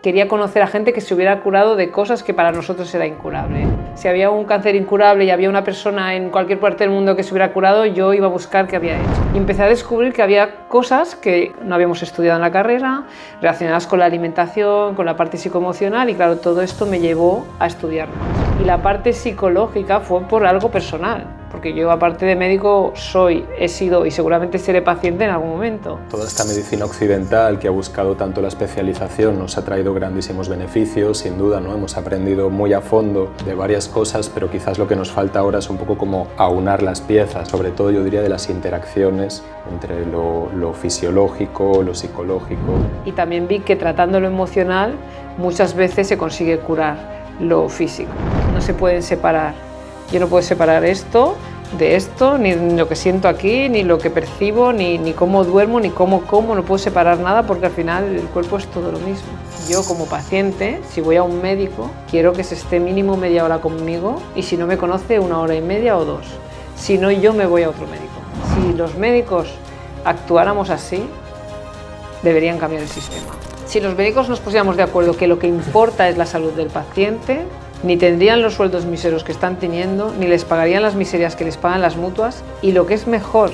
Quería conocer a gente que se hubiera curado de cosas que para nosotros era incurable. Si había un cáncer incurable y había una persona en cualquier parte del mundo que se hubiera curado, yo iba a buscar qué había hecho. Y empecé a descubrir que había cosas que no habíamos estudiado en la carrera, relacionadas con la alimentación, con la parte psicoemocional, y claro, todo esto me llevó a estudiar más. Y la parte psicológica fue por algo personal, porque yo, aparte de médico, he sido y seguramente seré paciente en algún momento. Toda esta medicina occidental que ha buscado tanto la especialización nos ha traído grandísimos beneficios, sin duda, ¿no? Hemos aprendido muy a fondo de varias cosas, pero quizás lo que nos falta ahora es un poco como aunar las piezas, sobre todo yo diría de las interacciones entre lo fisiológico, lo psicológico. Y también vi que tratando lo emocional muchas veces se consigue curar lo físico. No se pueden separar. Yo no puedo separar esto de esto, ni lo que siento aquí, ni lo que percibo, ni cómo duermo, ni cómo como, no puedo separar nada porque al final el cuerpo es todo lo mismo. Yo como paciente, si voy a un médico, quiero que se esté mínimo media hora conmigo y si no me conoce 1 hora y media o 2. Si no, yo me voy a otro médico. Si los médicos actuáramos así, deberían cambiar el sistema. Si los médicos nos pusiéramos de acuerdo que lo que importa es la salud del paciente, ni tendrían los sueldos míseros que están teniendo, ni les pagarían las miserias que les pagan las mutuas, y lo que es mejor,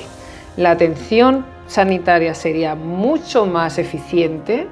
la atención sanitaria sería mucho más eficiente,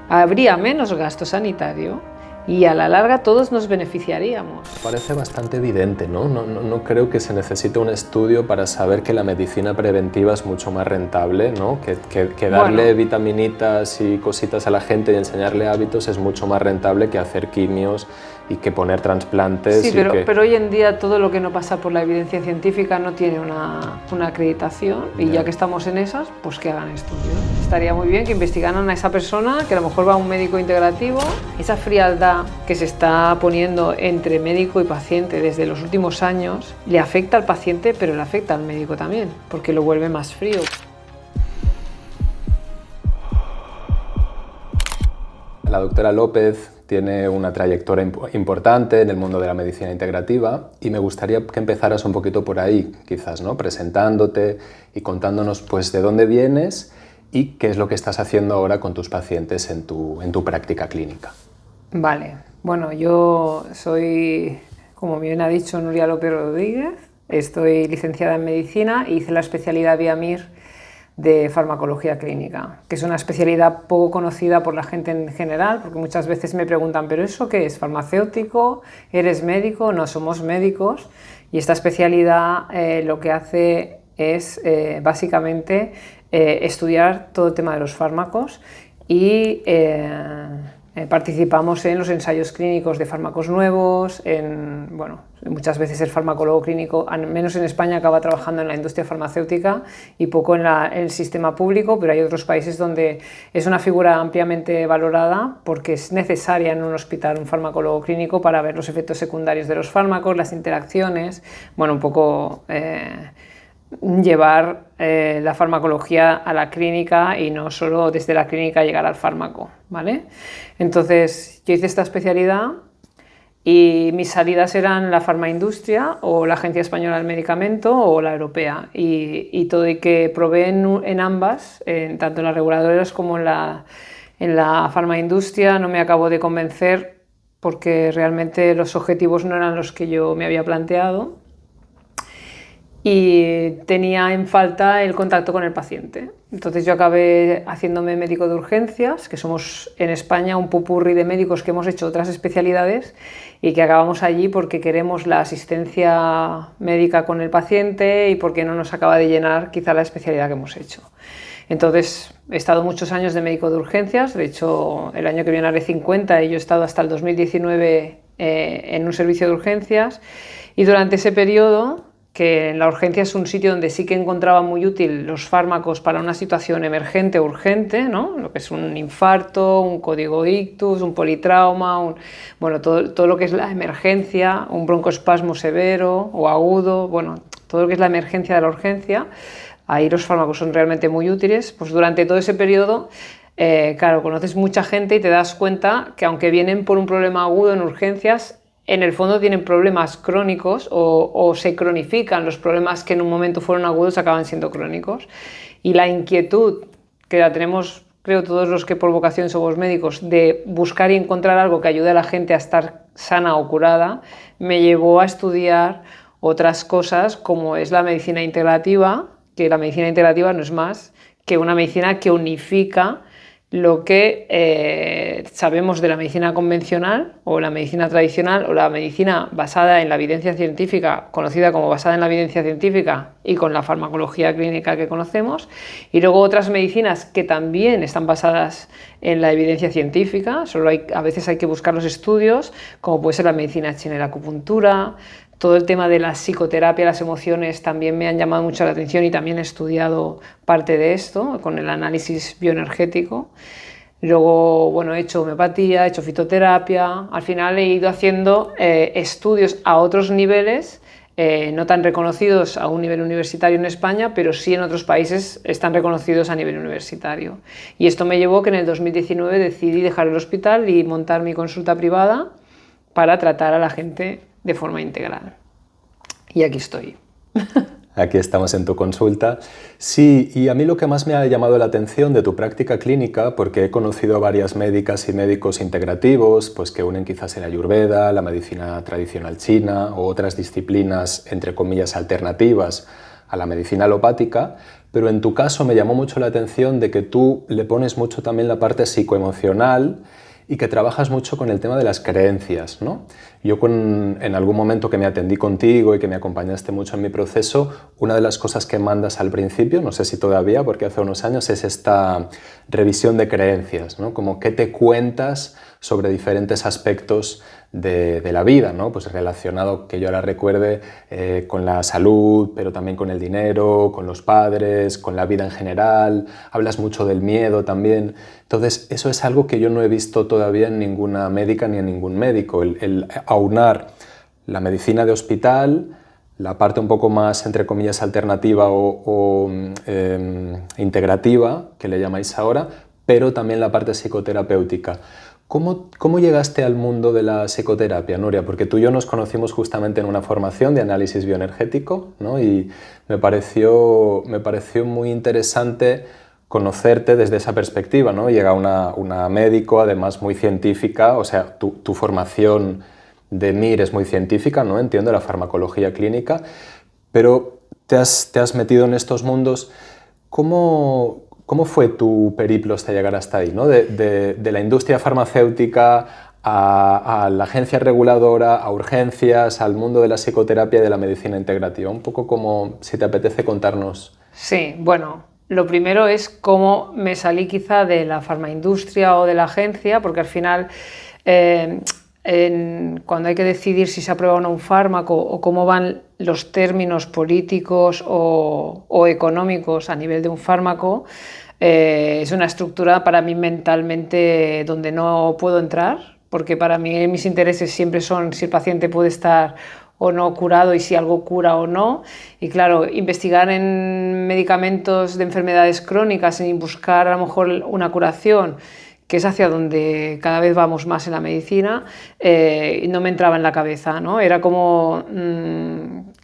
habría menos gasto sanitario y a la larga todos nos beneficiaríamos. Parece bastante evidente, ¿no? No creo que se necesite un estudio para saber que la medicina preventiva es mucho más rentable, ¿no? Que darle vitaminitas y cositas a la gente y enseñarle hábitos es mucho más rentable que hacer quimios y que poner trasplantes. Sí, pero hoy en día todo lo que no pasa por la evidencia científica no tiene una acreditación y ya que estamos en esas, pues que hagan estudios. Estaría muy bien que investigaran a esa persona, que a lo mejor va a un médico integrativo. Esa frialdad que se está poniendo entre médico y paciente desde los últimos años le afecta al paciente, pero le afecta al médico también, porque lo vuelve más frío. La doctora López tiene una trayectoria importante en el mundo de la medicina integrativa y me gustaría que empezaras un poquito por ahí, quizás, ¿no? Presentándote y contándonos pues, de dónde vienes y qué es lo que estás haciendo ahora con tus pacientes en tu práctica clínica. Vale, bueno, yo soy, como bien ha dicho Nuria López Rodríguez, estoy licenciada en medicina e hice la especialidad vía MIR de farmacología clínica, que es una especialidad poco conocida por la gente en general, porque muchas veces me preguntan, ¿pero eso qué es? ¿Farmacéutico? ¿Eres médico? No, somos médicos, y esta especialidad lo que hace es básicamente estudiar todo el tema de los fármacos y participamos en los ensayos clínicos de fármacos nuevos, muchas veces el farmacólogo clínico, al menos en España, acaba trabajando en la industria farmacéutica y poco en el sistema público, pero hay otros países donde es una figura ampliamente valorada porque es necesaria en un hospital un farmacólogo clínico para ver los efectos secundarios de los fármacos, las interacciones, un poco llevar la farmacología a la clínica y no solo desde la clínica llegar al fármaco, ¿vale? Entonces yo hice esta especialidad y mis salidas eran la farmaindustria o la Agencia Española del Medicamento o la europea y todo, y que probé en ambas, tanto en las reguladoras como en la farmaindustria. No me acabó de convencer porque realmente los objetivos no eran los que yo me había planteado. Y tenía en falta el contacto con el paciente. Entonces yo acabé haciéndome médico de urgencias, que somos en España un popurrí de médicos que hemos hecho otras especialidades y que acabamos allí porque queremos la asistencia médica con el paciente y porque no nos acaba de llenar quizá la especialidad que hemos hecho. Entonces he estado muchos años de médico de urgencias, de hecho el año que viene haré 50 y yo he estado hasta el 2019 en un servicio de urgencias, y durante ese periodo, que en la urgencia es un sitio donde sí que encontraba muy útil los fármacos para una situación emergente o urgente, ¿no? Lo que es un infarto, un código ictus, un politrauma, todo lo que es la emergencia, un broncoespasmo severo o agudo, todo lo que es la emergencia de la urgencia, ahí los fármacos son realmente muy útiles. Pues durante todo ese periodo, claro, conoces mucha gente y te das cuenta que aunque vienen por un problema agudo en urgencias, en el fondo tienen problemas crónicos o se cronifican. Los problemas que en un momento fueron agudos acaban siendo crónicos. Y la inquietud que la tenemos creo todos los que por vocación somos médicos, de buscar y encontrar algo que ayude a la gente a estar sana o curada, me llevó a estudiar otras cosas como es la medicina integrativa, que la medicina integrativa no es más que una medicina que unifica lo que sabemos de la medicina convencional o la medicina tradicional o la medicina basada en la evidencia científica, conocida como basada en la evidencia científica y con la farmacología clínica que conocemos, y luego otras medicinas que también están basadas en la evidencia científica, a veces hay que buscar los estudios, como puede ser la medicina china y la acupuntura. Todo el tema de la psicoterapia, las emociones también me han llamado mucho la atención y también he estudiado parte de esto con el análisis bioenergético. Luego, bueno, he hecho homeopatía, he hecho fitoterapia. Al final he ido haciendo estudios a otros niveles, no tan reconocidos a un nivel universitario en España, pero sí en otros países están reconocidos a nivel universitario. Y esto me llevó que en el 2019 decidí dejar el hospital y montar mi consulta privada para tratar a la gente de forma integral. Y aquí estoy. Aquí estamos en tu consulta. Sí, y a mí lo que más me ha llamado la atención de tu práctica clínica, porque he conocido a varias médicas y médicos integrativos, pues que unen quizás el Ayurveda, la medicina tradicional china o otras disciplinas, entre comillas, alternativas a la medicina alopática, pero en tu caso me llamó mucho la atención de que tú le pones mucho también la parte psicoemocional y que trabajas mucho con el tema de las creencias, ¿no? Yo en algún momento que me atendí contigo y que me acompañaste mucho en mi proceso, una de las cosas que mandas al principio, no sé si todavía, porque hace unos años, es esta revisión de creencias, ¿no? Como qué te cuentas sobre diferentes aspectos de la vida, ¿no? Pues relacionado, que yo ahora recuerde, con la salud, pero también con el dinero, con los padres, con la vida en general. Hablas mucho del miedo también. Entonces, eso es algo que yo no he visto todavía en ninguna médica ni en ningún médico, el aunar la medicina de hospital, la parte un poco más, entre comillas, alternativa o integrativa, que le llamáis ahora, pero también la parte psicoterapéutica. ¿Cómo llegaste al mundo de la psicoterapia, Nuria? Porque tú y yo nos conocimos justamente en una formación de análisis bioenergético, ¿no? Y me pareció muy interesante conocerte desde esa perspectiva, ¿no? Llega una médico, además muy científica, o sea, tu formación de MIR es muy científica, ¿no? Entiendo la farmacología clínica, pero te has metido en estos mundos. ¿Cómo fue tu periplo hasta llegar hasta ahí, ¿no? De la industria farmacéutica a la agencia reguladora, a urgencias, al mundo de la psicoterapia y de la medicina integrativa? Un poco como, si te apetece contarnos. Sí, bueno, lo primero es cómo me salí quizá de la farmaindustria o de la agencia, porque al final cuando hay que decidir si se aprueba o no un fármaco o cómo van los términos políticos o económicos a nivel de un fármaco, es una estructura para mí mentalmente donde no puedo entrar, porque para mí mis intereses siempre son si el paciente puede estar o no curado y si algo cura o no. Y claro, investigar en medicamentos de enfermedades crónicas sin buscar a lo mejor una curación, que es hacia donde cada vez vamos más en la medicina, no me entraba en la cabeza, ¿no? Era como,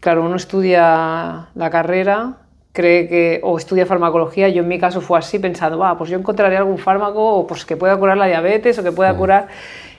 claro, uno estudia la carrera, cree que, o estudia farmacología, yo en mi caso fue así, pensando, pues yo encontraré algún fármaco o pues que pueda curar la diabetes o que pueda curar,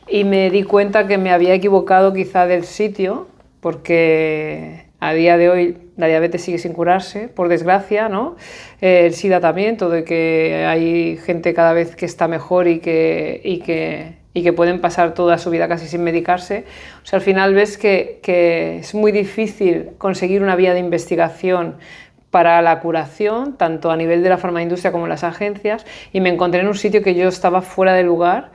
y me di cuenta que me había equivocado quizá del sitio, porque a día de hoy la diabetes sigue sin curarse, por desgracia, ¿no? El SIDA también, todo y que hay gente cada vez que está mejor y que pueden pasar toda su vida casi sin medicarse. O sea, al final ves que es muy difícil conseguir una vía de investigación para la curación, tanto a nivel de la farmaindustria como en las agencias, y me encontré en un sitio que yo estaba fuera de lugar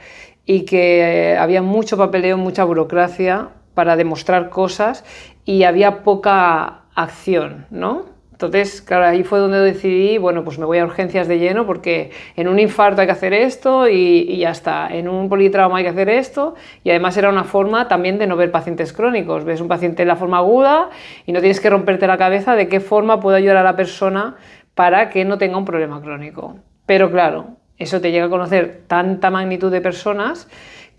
y que había mucho papeleo, mucha burocracia para demostrar cosas y había poca acción, ¿no? Entonces, claro, ahí fue donde decidí, bueno, pues me voy a urgencias de lleno porque en un infarto hay que hacer esto y ya está, en un politrauma hay que hacer esto, y además era una forma también de no ver pacientes crónicos. Ves un paciente en la forma aguda y no tienes que romperte la cabeza de qué forma puedo ayudar a la persona para que no tenga un problema crónico. Pero claro, eso te llega a conocer tanta magnitud de personas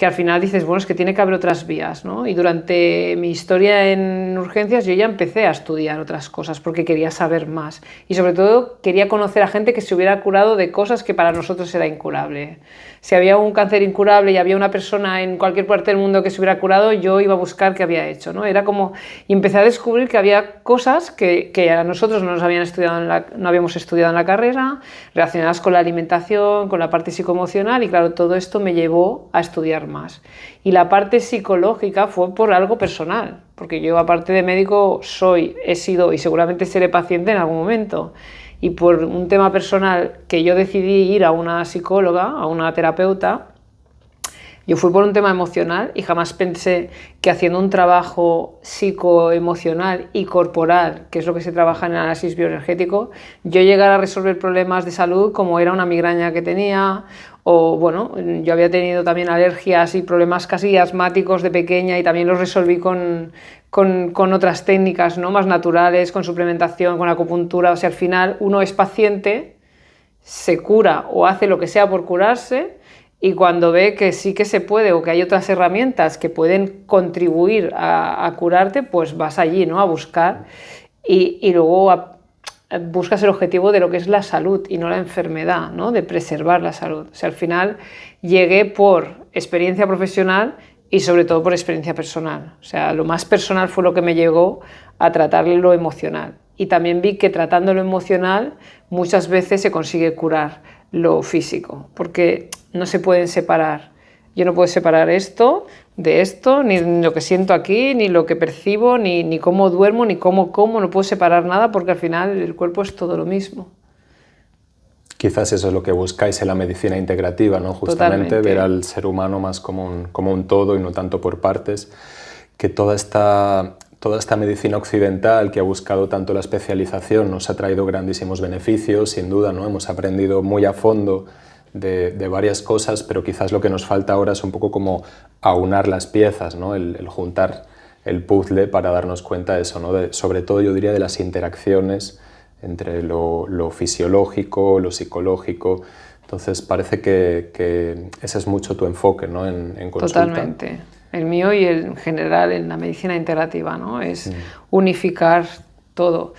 que al final dices, bueno, es que tiene que haber otras vías, ¿no? Y durante mi historia en urgencias yo ya empecé a estudiar otras cosas porque quería saber más y sobre todo quería conocer a gente que se hubiera curado de cosas que para nosotros era incurable. Si había un cáncer incurable y había una persona en cualquier parte del mundo que se hubiera curado, yo iba a buscar qué había hecho, ¿no? Era como, y empecé a descubrir que había cosas que a nosotros no habíamos estudiado en la carrera, relacionadas con la alimentación, con la parte psicoemocional, y claro, todo esto me llevó a estudiar más. Y la parte psicológica fue por algo personal, porque yo, aparte de médico, he sido y seguramente seré paciente en algún momento. Y por un tema personal que yo decidí ir a una psicóloga, a una terapeuta, yo fui por un tema emocional y jamás pensé que haciendo un trabajo psicoemocional y corporal, que es lo que se trabaja en el análisis bioenergético, yo llegara a resolver problemas de salud como era una migraña que tenía, o bueno, yo había tenido también alergias y problemas casi asmáticos de pequeña y también los resolví con otras técnicas, ¿no? Más naturales, con suplementación, con acupuntura. O sea, al final uno es paciente, se cura o hace lo que sea por curarse, y cuando ve que sí que se puede o que hay otras herramientas que pueden contribuir a curarte, pues vas allí, ¿no? A buscar y luego buscas el objetivo de lo que es la salud y no la enfermedad, ¿no? De preservar la salud. O sea, al final llegué por experiencia profesional y sobre todo por experiencia personal. O sea, lo más personal fue lo que me llegó a tratar lo emocional. Y también vi que tratando lo emocional muchas veces se consigue curar lo físico, porque no se pueden separar. Yo no puedo separar esto de esto, ni lo que siento aquí, ni lo que percibo, ni cómo duermo, ni cómo como, no puedo separar nada porque al final el cuerpo es todo lo mismo. Quizás eso es lo que buscáis en la medicina integrativa, ¿no? Justamente Totalmente. Ver al ser humano más como un todo y no tanto por partes, que toda esta medicina occidental que ha buscado tanto la especialización nos ha traído grandísimos beneficios, sin duda, ¿no? Hemos aprendido muy a fondo de varias cosas, pero quizás lo que nos falta ahora es un poco como aunar las piezas, ¿no? El juntar el puzzle para darnos cuenta de eso, ¿no? Sobre todo yo diría de las interacciones entre lo fisiológico, lo psicológico. Entonces parece que ese es mucho tu enfoque, ¿no? en consulta. Totalmente. El mío y en general en la medicina integrativa, ¿no? Es unificar todo.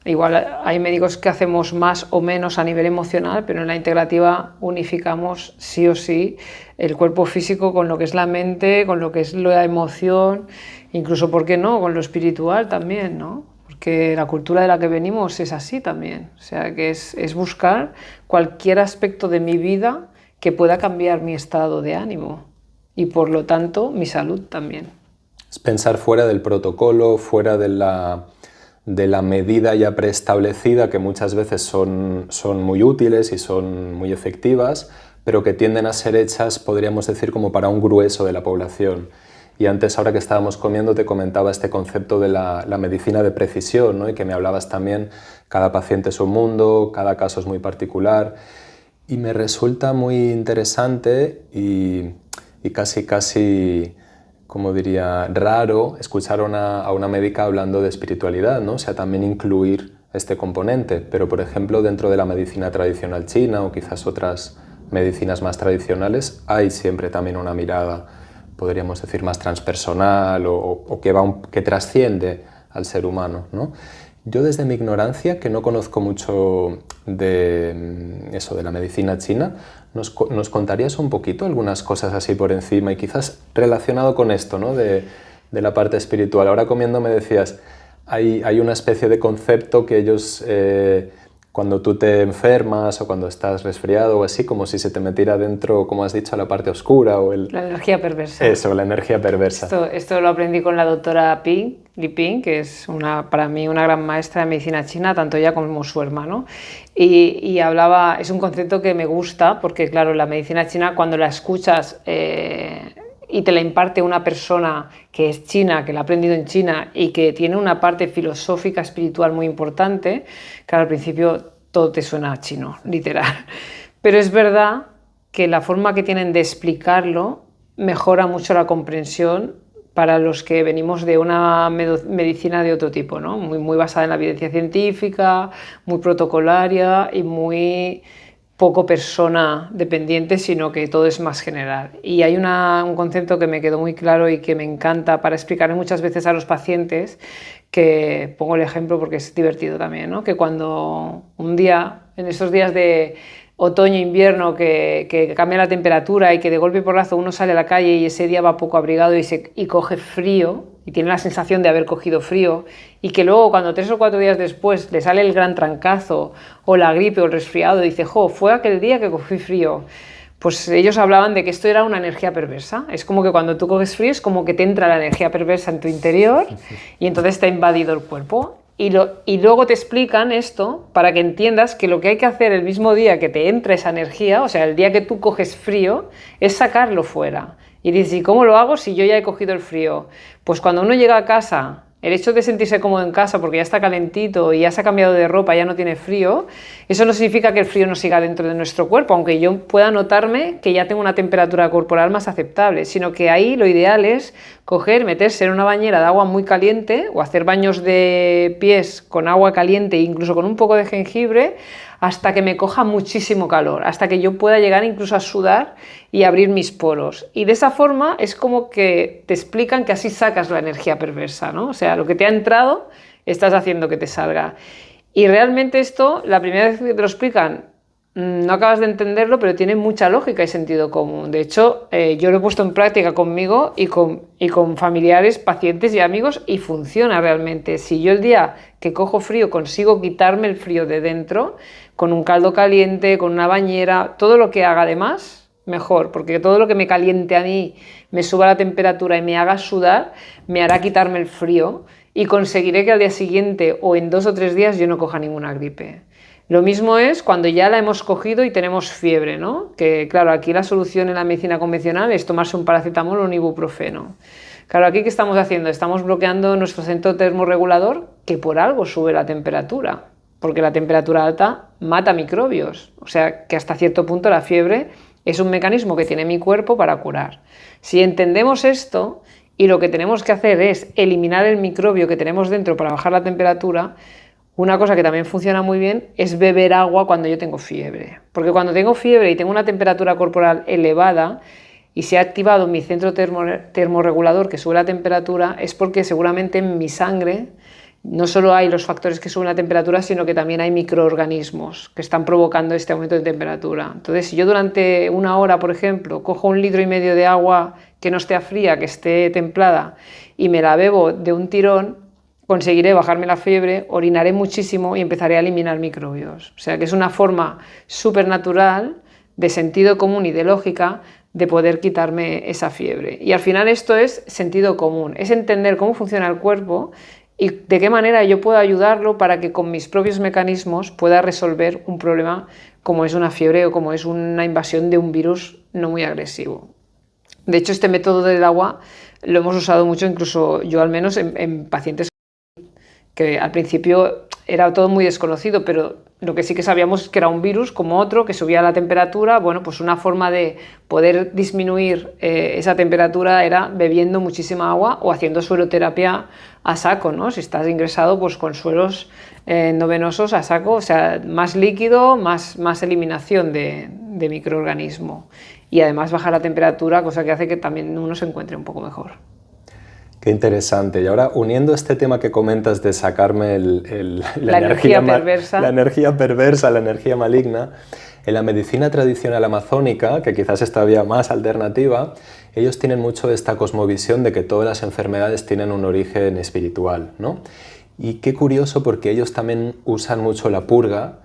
Igual hay médicos que hacemos más o menos a nivel emocional, pero en la integrativa unificamos sí o sí el cuerpo físico con lo que es la mente, con lo que es la emoción, incluso, ¿por qué no?, con lo espiritual también, ¿no? Porque la cultura de la que venimos es así también. O sea, que es buscar cualquier aspecto de mi vida que pueda cambiar mi estado de ánimo y, por lo tanto, mi salud también. Es pensar fuera del protocolo, fuera de la medida ya preestablecida, que muchas veces son muy útiles y son muy efectivas, pero que tienden a ser hechas, podríamos decir, como para un grueso de la población. Y antes, ahora que estábamos comiendo, te comentaba este concepto de la medicina de precisión, ¿no? Y que me hablabas también, cada paciente es un mundo, cada caso es muy particular. Y me resulta muy interesante y casi, como diría, raro escuchar a una médica hablando de espiritualidad, ¿no? O sea, también incluir este componente. Pero, por ejemplo, dentro de la medicina tradicional china o quizás otras medicinas más tradicionales, hay siempre también una mirada, podríamos decir, más transpersonal o que trasciende al ser humano, ¿no? Yo, desde mi ignorancia, que no conozco mucho de eso, de la medicina china, ¿nos contarías un poquito algunas cosas así por encima y quizás relacionado con esto, ¿no? de la parte espiritual? Ahora comiendo me decías, hay una especie de concepto que ellos, cuando tú te enfermas o cuando estás resfriado o así, como si se te metiera dentro, como has dicho, la parte oscura o la energía perversa. Eso, la energía perversa. Esto lo aprendí con la doctora Li Ping, que es para mí una gran maestra de medicina china, tanto ella como su hermano. Y hablaba, es un concepto que me gusta porque, claro, la medicina china, cuando la escuchas y te la imparte una persona que es china, que la ha aprendido en China y que tiene una parte filosófica, espiritual muy importante, claro, al principio todo te suena chino, literal. Pero es verdad que la forma que tienen de explicarlo mejora mucho la comprensión para los que venimos de una medicina de otro tipo, ¿no? Muy basada en la evidencia científica, muy protocolaria y muy poco persona dependiente, sino que todo es más general. Y hay un concepto que me quedó muy claro y que me encanta para explicarle muchas veces a los pacientes, que pongo el ejemplo porque es divertido también, ¿no? Que cuando un día, en estos días de otoño, invierno, que cambia la temperatura y que de golpe y porrazo uno sale a la calle y ese día va poco abrigado y coge frío y tiene la sensación de haber cogido frío, y que luego cuando 3 o 4 días después le sale el gran trancazo o la gripe o el resfriado, dice, jo, fue aquel día que cogí frío. Pues ellos hablaban de que esto era una energía perversa. Es como que cuando tú coges frío es como que te entra la energía perversa en tu interior y entonces te ha invadido el cuerpo. Y luego te explican esto para que entiendas que lo que hay que hacer el mismo día que te entra esa energía, o sea, el día que tú coges frío, es sacarlo fuera. Y dices, ¿y cómo lo hago si yo ya he cogido el frío? Pues cuando uno llega a casa, el hecho de sentirse cómodo en casa porque ya está calentito y ya se ha cambiado de ropa, ya no tiene frío, eso no significa que el frío no siga dentro de nuestro cuerpo, aunque yo pueda notarme que ya tengo una temperatura corporal más aceptable, sino que ahí lo ideal es coger, meterse en una bañera de agua muy caliente o hacer baños de pies con agua caliente, incluso con un poco de jengibre, hasta que me coja muchísimo calor, hasta que yo pueda llegar incluso a sudar y abrir mis poros. Y de esa forma es como que te explican que así sacas la energía perversa, ¿no? O sea, lo que te ha entrado, estás haciendo que te salga. Y realmente esto, la primera vez que te lo explican, no acabas de entenderlo, pero tiene mucha lógica y sentido común. De hecho, yo lo he puesto en práctica conmigo y con familiares, pacientes y amigos, y funciona realmente. Si yo el día que cojo frío consigo quitarme el frío de dentro, con un caldo caliente, con una bañera, todo lo que haga además, mejor, porque todo lo que me caliente a mí, me suba la temperatura y me haga sudar, me hará quitarme el frío y conseguiré que al día siguiente o en 2 o 3 días yo no coja ninguna gripe. Lo mismo es cuando ya la hemos cogido y tenemos fiebre, ¿no? Que claro, aquí la solución en la medicina convencional es tomarse un paracetamol o un ibuprofeno. Claro, aquí ¿qué estamos haciendo? Estamos bloqueando nuestro centro termorregulador, que por algo sube la temperatura, porque la temperatura alta mata microbios. O sea que hasta cierto punto la fiebre es un mecanismo que tiene mi cuerpo para curar. Si entendemos esto y lo que tenemos que hacer es eliminar el microbio que tenemos dentro para bajar la temperatura, una cosa que también funciona muy bien es beber agua cuando yo tengo fiebre. Porque cuando tengo fiebre y tengo una temperatura corporal elevada y se ha activado mi centro termorregulador que sube la temperatura, es porque seguramente en mi sangre no solo hay los factores que suben la temperatura, sino que también hay microorganismos que están provocando este aumento de temperatura. Entonces, si yo durante 1 hora, por ejemplo, cojo 1,5 litros de agua que no esté fría, que esté templada, y me la bebo de un tirón, conseguiré bajarme la fiebre, orinaré muchísimo y empezaré a eliminar microbios. O sea que es una forma súper natural, de sentido común y de lógica, de poder quitarme esa fiebre. Y al final esto es sentido común, es entender cómo funciona el cuerpo y de qué manera yo puedo ayudarlo para que con mis propios mecanismos pueda resolver un problema como es una fiebre o como es una invasión de un virus no muy agresivo. De hecho, este método del agua lo hemos usado mucho, incluso yo al menos, en pacientes que al principio era todo muy desconocido, pero lo que sí que sabíamos es que era un virus como otro, que subía la temperatura. Bueno, pues una forma de poder disminuir esa temperatura era bebiendo muchísima agua o haciendo sueroterapia a saco, ¿no? Si estás ingresado, pues con sueros endovenosos a saco, o sea, más líquido, más eliminación de microorganismo. Y además bajar la temperatura, cosa que hace que también uno se encuentre un poco mejor. Qué interesante. Y ahora, uniendo este tema que comentas de sacarme la energía perversa, la energía maligna, en la medicina tradicional amazónica, que quizás es todavía más alternativa, ellos tienen mucho esta cosmovisión de que todas las enfermedades tienen un origen espiritual, ¿no? Y qué curioso, porque ellos también usan mucho la purga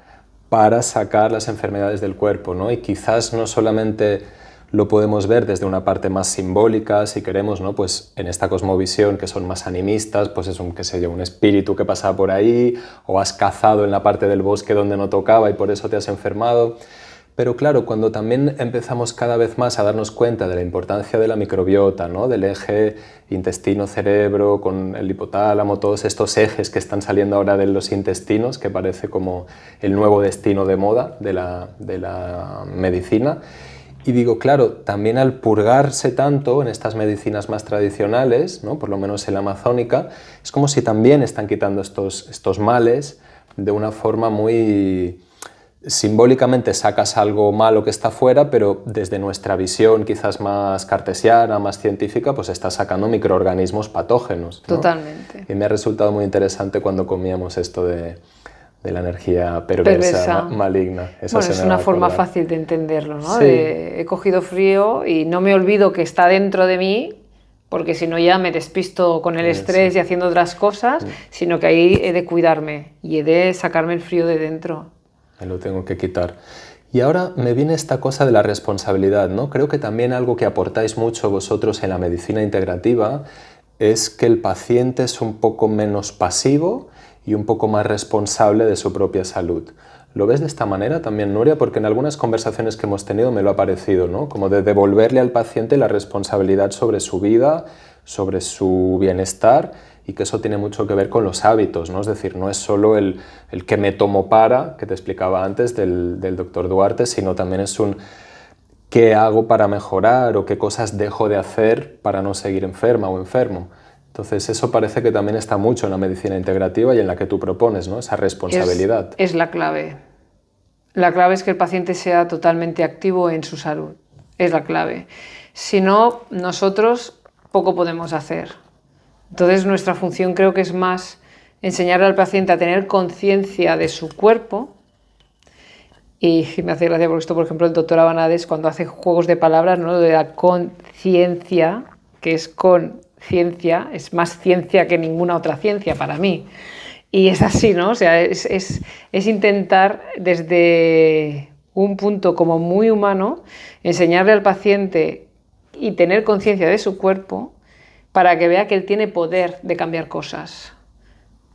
para sacar las enfermedades del cuerpo, ¿no? Y quizás no solamente lo podemos ver desde una parte más simbólica, si queremos, ¿no? Pues en esta cosmovisión que son más animistas, pues es un espíritu que pasa por ahí, o has cazado en la parte del bosque donde no tocaba y por eso te has enfermado. Pero claro, cuando también empezamos cada vez más a darnos cuenta de la importancia de la microbiota, ¿no? Del eje intestino-cerebro, con el hipotálamo, todos estos ejes que están saliendo ahora de los intestinos, que parece como el nuevo destino de moda de la medicina. Y digo, claro, también al purgarse tanto en estas medicinas más tradicionales, ¿no? Por lo menos en la amazónica, es como si también están quitando estos males de una forma muy simbólicamente sacas algo malo que está fuera, pero desde nuestra visión quizás más cartesiana, más científica, pues estás sacando microorganismos patógenos, ¿no? Totalmente. Y me ha resultado muy interesante cuando comíamos esto de la energía perversa. Maligna. Bueno, es una forma fácil de entenderlo, ¿no? Sí. He cogido frío y no me olvido que está dentro de mí, porque si no ya me despisto con el estrés y haciendo otras cosas, sino que ahí he de cuidarme y he de sacarme el frío de dentro. Me lo tengo que quitar. Y ahora me viene esta cosa de la responsabilidad, ¿no? Creo que también algo que aportáis mucho vosotros en la medicina integrativa es que el paciente es un poco menos pasivo y un poco más responsable de su propia salud. ¿Lo ves de esta manera también, Nuria? Porque en algunas conversaciones que hemos tenido me lo ha parecido, ¿no? Como de devolverle al paciente la responsabilidad sobre su vida, sobre su bienestar, y que eso tiene mucho que ver con los hábitos, ¿no? Es decir, no es solo el que me tomo para, que te explicaba antes del doctor Duarte, sino también es un qué hago para mejorar o qué cosas dejo de hacer para no seguir enferma o enfermo. Entonces eso parece que también está mucho en la medicina integrativa y en la que tú propones, ¿no? Esa responsabilidad. Es la clave. La clave es que el paciente sea totalmente activo en su salud. Es la clave. Si no, nosotros poco podemos hacer. Entonces nuestra función creo que es más enseñarle al paciente a tener conciencia de su cuerpo. Y me hace gracia porque esto, por ejemplo, el doctor Abanades, cuando hace juegos de palabras, ¿no? Lo de la conciencia, que es con ciencia, es más ciencia que ninguna otra ciencia para mí. Y es así, ¿no? O sea, es intentar desde un punto como muy humano enseñarle al paciente y tener conciencia de su cuerpo para que vea que él tiene poder de cambiar cosas.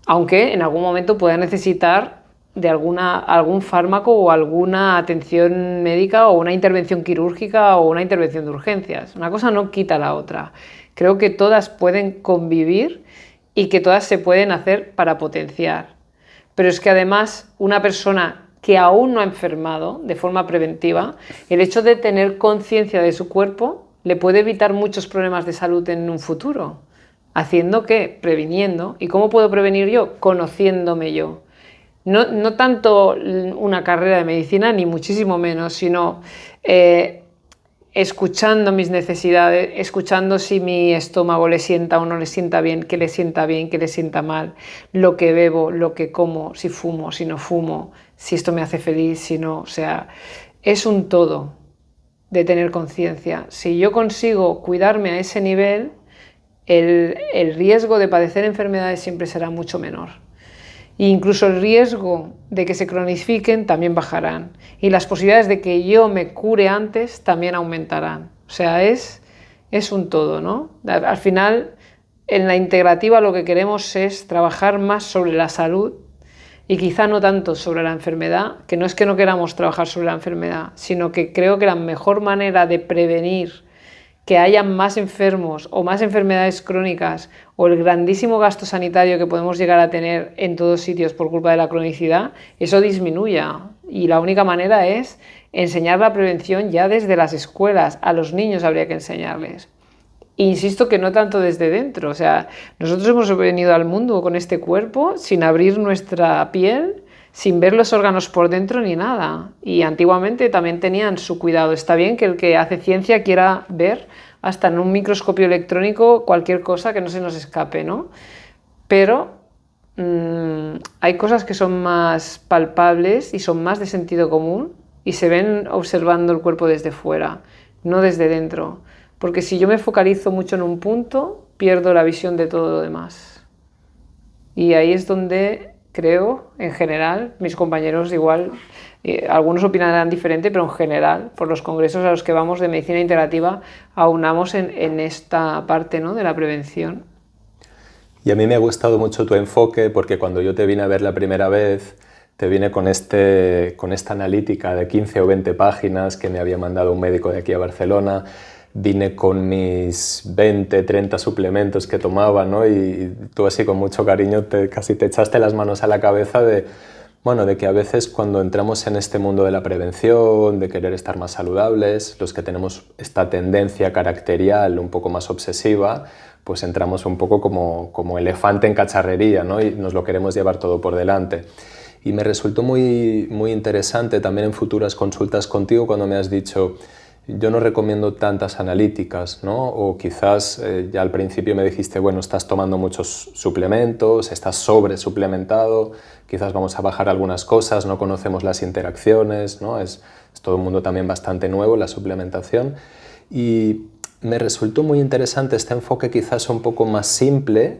Aunque en algún momento pueda necesitar de algún fármaco o alguna atención médica o una intervención quirúrgica o una intervención de urgencias. Una cosa no quita la otra. Creo que todas pueden convivir y que todas se pueden hacer para potenciar. Pero es que además una persona que aún no ha enfermado de forma preventiva, el hecho de tener conciencia de su cuerpo le puede evitar muchos problemas de salud en un futuro. ¿Haciendo qué? Previniendo. ¿Y cómo puedo prevenir yo? Conociéndome yo. No tanto una carrera de medicina, ni muchísimo menos, sino escuchando mis necesidades, escuchando si mi estómago le sienta o no le sienta bien, qué le sienta mal, lo que bebo, lo que como, si fumo, si no fumo, si esto me hace feliz, si no. O sea, es un todo de tener conciencia. Si yo consigo cuidarme a ese nivel, el riesgo de padecer enfermedades siempre será mucho menor. E incluso el riesgo de que se cronifiquen también bajarán. Y las posibilidades de que yo me cure antes también aumentarán. O sea, es un todo, ¿no? Al final, en la integrativa lo que queremos es trabajar más sobre la salud y quizá no tanto sobre la enfermedad, que no es que no queramos trabajar sobre la enfermedad, sino que creo que la mejor manera de prevenir que haya más enfermos o más enfermedades crónicas o el grandísimo gasto sanitario que podemos llegar a tener en todos sitios por culpa de la cronicidad, eso disminuya. Y la única manera es enseñar la prevención ya desde las escuelas. A los niños habría que enseñarles. Insisto que no tanto desde dentro. O sea, nosotros hemos venido al mundo con este cuerpo sin abrir nuestra piel, sin ver los órganos por dentro ni nada. Y antiguamente también tenían su cuidado. Está bien que el que hace ciencia quiera ver hasta en un microscopio electrónico cualquier cosa que no se nos escape, ¿no? Pero hay cosas que son más palpables y son más de sentido común y se ven observando el cuerpo desde fuera, no desde dentro. Porque si yo me focalizo mucho en un punto, pierdo la visión de todo lo demás. Y ahí es donde creo, en general, mis compañeros igual, algunos opinarán diferente, pero en general, por los congresos a los que vamos de medicina integrativa, aunamos en esta parte, ¿no?, de la prevención. Y a mí me ha gustado mucho tu enfoque, porque cuando yo te vine a ver la primera vez, te vine con esta analítica de 15 o 20 páginas que me había mandado un médico de aquí a Barcelona. Vine con mis 20, 30 suplementos que tomaba, ¿no? Y tú así con mucho cariño casi te echaste las manos a la cabeza de que a veces cuando entramos en este mundo de la prevención, de querer estar más saludables, los que tenemos esta tendencia caracterial un poco más obsesiva, pues entramos un poco como elefante en cacharrería, ¿no? Y nos lo queremos llevar todo por delante. Y me resultó muy, muy interesante también en futuras consultas contigo cuando me has dicho, yo no recomiendo tantas analíticas, ¿no? O quizás ya al principio me dijiste, bueno, estás tomando muchos suplementos, estás sobresuplementado, quizás vamos a bajar algunas cosas, no conocemos las interacciones, ¿no? Es todo un mundo también bastante nuevo, la suplementación. Y me resultó muy interesante este enfoque quizás un poco más simple,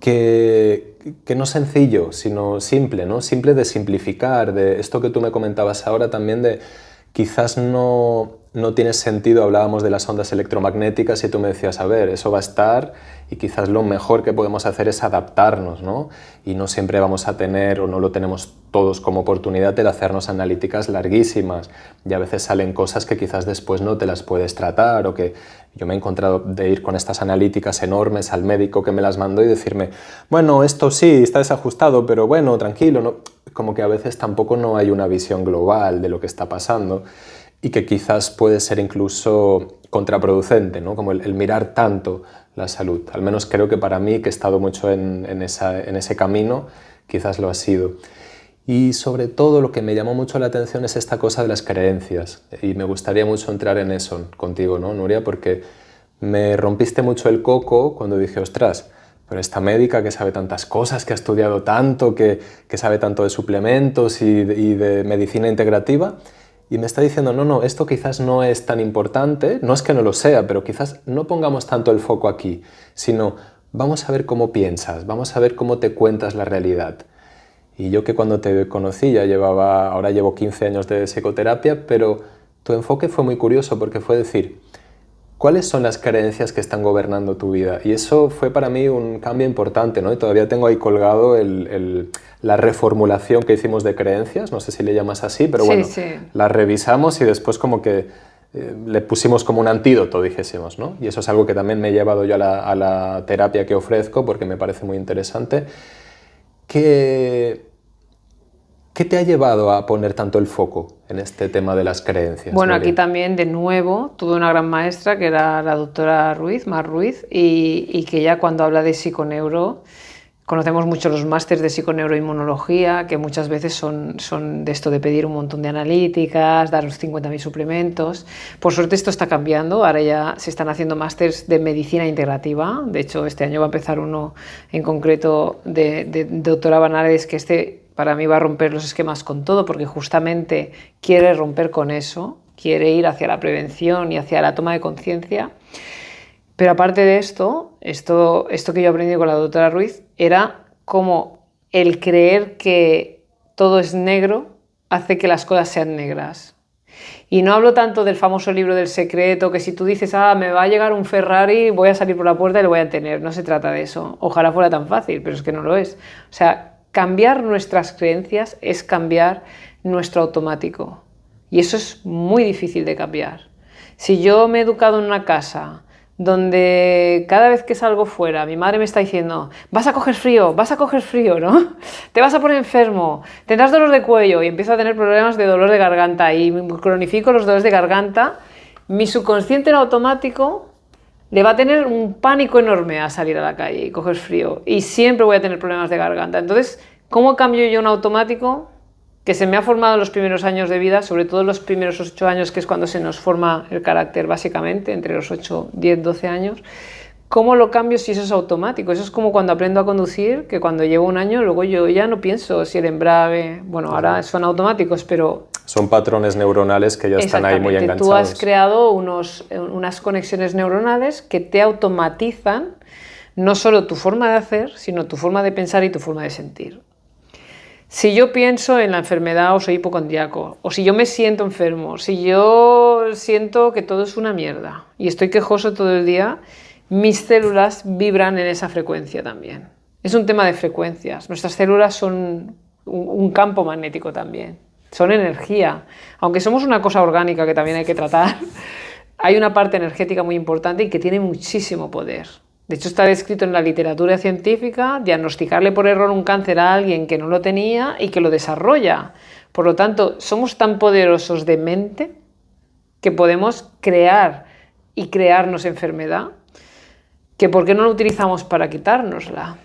que no sencillo, sino simple, ¿no? Simple de simplificar, de esto que tú me comentabas ahora también de quizás no tiene sentido, hablábamos de las ondas electromagnéticas y tú me decías, a ver, eso va a estar y quizás lo mejor que podemos hacer es adaptarnos, ¿no? Y no siempre vamos a tener o no lo tenemos todos como oportunidad de hacernos analíticas larguísimas y a veces salen cosas que quizás después no te las puedes tratar o que yo me he encontrado de ir con estas analíticas enormes al médico que me las mandó y decirme, bueno, esto sí, está desajustado, pero bueno, tranquilo, ¿no? Como que a veces tampoco no hay una visión global de lo que está pasando y que quizás puede ser incluso contraproducente, ¿no? Como el mirar tanto la salud. Al menos creo que para mí, que he estado mucho en ese camino, quizás lo ha sido. Y sobre todo lo que me llamó mucho la atención es esta cosa de las creencias. Y me gustaría mucho entrar en eso contigo, ¿no, Nuria? Porque me rompiste mucho el coco cuando dije, ostras, pero esta médica que sabe tantas cosas, que ha estudiado tanto, que sabe tanto de suplementos y de medicina integrativa, y me está diciendo, no, esto quizás no es tan importante, no es que no lo sea, pero quizás no pongamos tanto el foco aquí, sino vamos a ver cómo piensas, vamos a ver cómo te cuentas la realidad. Y yo que cuando te conocí ahora llevo 15 años de psicoterapia, pero tu enfoque fue muy curioso porque fue decir, ¿cuáles son las creencias que están gobernando tu vida? Y eso fue para mí un cambio importante, ¿no? Y todavía tengo ahí colgado la reformulación que hicimos de creencias, no sé si le llamas así, pero bueno, sí. la revisamos y después como que le pusimos como un antídoto, dijésemos, ¿no? Y eso es algo que también me he llevado yo a la terapia que ofrezco porque me parece muy interesante. ¿Qué te ha llevado a poner tanto el foco en este tema de las creencias? Bueno, Nuria? aquí también de nuevo tuve una gran maestra que era la doctora Ruiz, Mar Ruiz, y que ya cuando habla de psiconeuro, conocemos mucho los másters de psiconeuroinmunología, que muchas veces son de esto de pedir un montón de analíticas, dar los 50.000 suplementos. Por suerte esto está cambiando, ahora ya se están haciendo másters de medicina integrativa. De hecho, este año va a empezar uno en concreto de doctora Banales, que para mí va a romper los esquemas con todo, porque justamente quiere romper con eso, quiere ir hacia la prevención y hacia la toma de conciencia. Pero aparte de esto que yo aprendí con la doctora Ruiz era como el creer que todo es negro hace que las cosas sean negras. Y no hablo tanto del famoso libro del secreto, que si tú dices, me va a llegar un Ferrari, voy a salir por la puerta y lo voy a tener. No se trata de eso. Ojalá fuera tan fácil, pero es que no lo es. O sea, cambiar nuestras creencias es cambiar nuestro automático. Y eso es muy difícil de cambiar. Si yo me he educado en una casa donde cada vez que salgo fuera mi madre me está diciendo, vas a coger frío, ¿no? Te vas a poner enfermo, tendrás dolor de cuello, y empiezo a tener problemas de dolor de garganta y cronifico los dolores de garganta, mi subconsciente en automático le va a tener un pánico enorme a salir a la calle y coger frío, y siempre voy a tener problemas de garganta. Entonces, ¿cómo cambio yo un automático que se me ha formado en los primeros años de vida, sobre todo en los primeros 8 años, que es cuando se nos forma el carácter básicamente, entre los 8, 10, 12 años? ¿Cómo lo cambio si eso es automático? Eso es como cuando aprendo a conducir, que cuando llevo un año, luego yo ya no pienso si el embrague, bueno, ahora son automáticos, pero... Son patrones neuronales que ya están ahí muy enganchados. Tú has creado unas conexiones neuronales que te automatizan no solo tu forma de hacer, sino tu forma de pensar y tu forma de sentir. Si yo pienso en la enfermedad o soy hipocondriaco, o si yo me siento enfermo, si yo siento que todo es una mierda y estoy quejoso todo el día, mis células vibran en esa frecuencia también. Es un tema de frecuencias. Nuestras células son un campo magnético también, son energía. Aunque somos una cosa orgánica que también hay que tratar, hay una parte energética muy importante y que tiene muchísimo poder. De hecho, está descrito en la literatura científica diagnosticarle por error un cáncer a alguien que no lo tenía y que lo desarrolla. Por lo tanto, somos tan poderosos de mente que podemos crear y crearnos enfermedad, que ¿por qué no lo utilizamos para quitárnosla?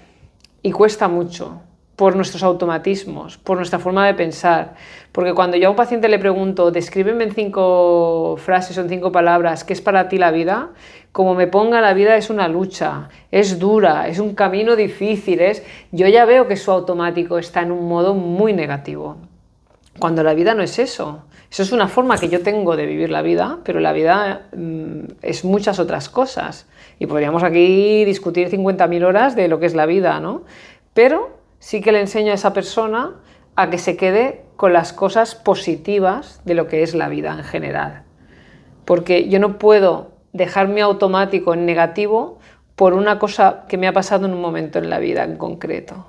Y cuesta mucho. por nuestros automatismos, por nuestra forma de pensar. Porque cuando yo a un paciente le pregunto, descríbeme en 5 frases o en 5 palabras, ¿qué es para ti la vida? Como me ponga, la vida es una lucha, es dura, es un camino difícil, yo ya veo que su automático está en un modo muy negativo. Cuando la vida no es eso. Eso es una forma que yo tengo de vivir la vida, pero la vida es muchas otras cosas. Y podríamos aquí discutir 50.000 horas de lo que es la vida, ¿no? Pero sí que le enseño a esa persona a que se quede con las cosas positivas de lo que es la vida en general. Porque yo no puedo dejar mi automático en negativo por una cosa que me ha pasado en un momento en la vida en concreto.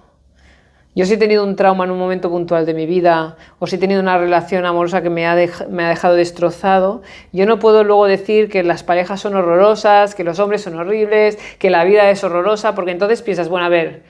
Yo si he tenido un trauma en un momento puntual de mi vida o si he tenido una relación amorosa que me ha dejado destrozado, yo no puedo luego decir que las parejas son horrorosas, que los hombres son horribles, que la vida es horrorosa, porque entonces piensas, bueno, a ver,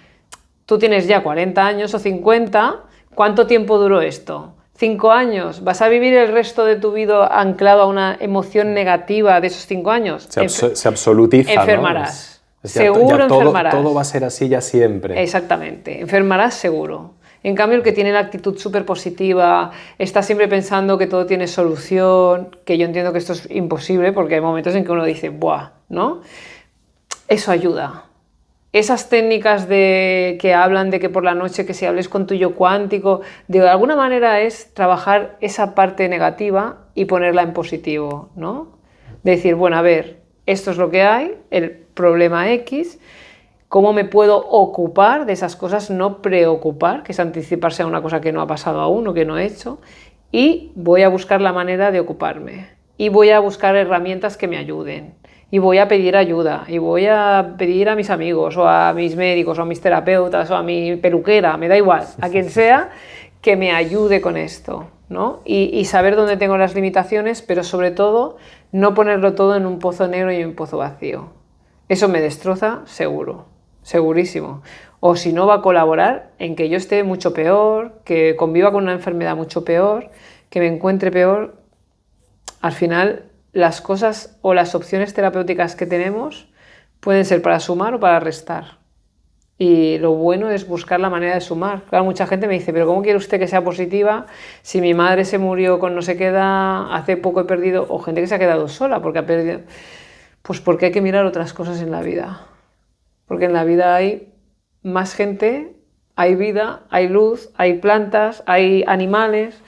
tú tienes ya 40 años o 50, ¿cuánto tiempo duró esto? 5 años, ¿vas a vivir el resto de tu vida anclado a una emoción negativa de esos 5 años? Se absolutiza, enfermarás. ¿no? Seguro enfermarás. Todo va a ser así ya siempre. Exactamente, enfermarás seguro. En cambio, el que tiene la actitud súper positiva, está siempre pensando que todo tiene solución, que yo entiendo que esto es imposible porque hay momentos en que uno dice, ¡buah!, ¿no? Eso ayuda. Esas técnicas que hablan de que por la noche que si hables con tu yo cuántico, de alguna manera es trabajar esa parte negativa y ponerla en positivo, ¿no? De decir, bueno, a ver, esto es lo que hay, el problema X, ¿cómo me puedo ocupar de esas cosas? No preocupar, que es anticiparse a una cosa que no ha pasado aún o que no he hecho, y voy a buscar la manera de ocuparme, y voy a buscar herramientas que me ayuden, y voy a pedir ayuda, y voy a pedir a mis amigos, o a mis médicos, o a mis terapeutas, o a mi peluquera, me da igual, a quien sea, que me ayude con esto, ¿no? Y saber dónde tengo las limitaciones, pero sobre todo no ponerlo todo en un pozo negro y un pozo vacío. Eso me destroza seguro, segurísimo. O si no, va a colaborar en que yo esté mucho peor, que conviva con una enfermedad mucho peor, que me encuentre peor. Al final, las cosas o las opciones terapéuticas que tenemos pueden ser para sumar o para restar. Y lo bueno es buscar la manera de sumar. Claro, mucha gente me dice, pero ¿cómo quiere usted que sea positiva si mi madre se murió con no sé qué edad, hace poco he perdido, o gente que se ha quedado sola porque ha perdido? Pues porque hay que mirar otras cosas en la vida. Porque en la vida hay más gente, hay vida, hay luz, hay plantas, hay animales.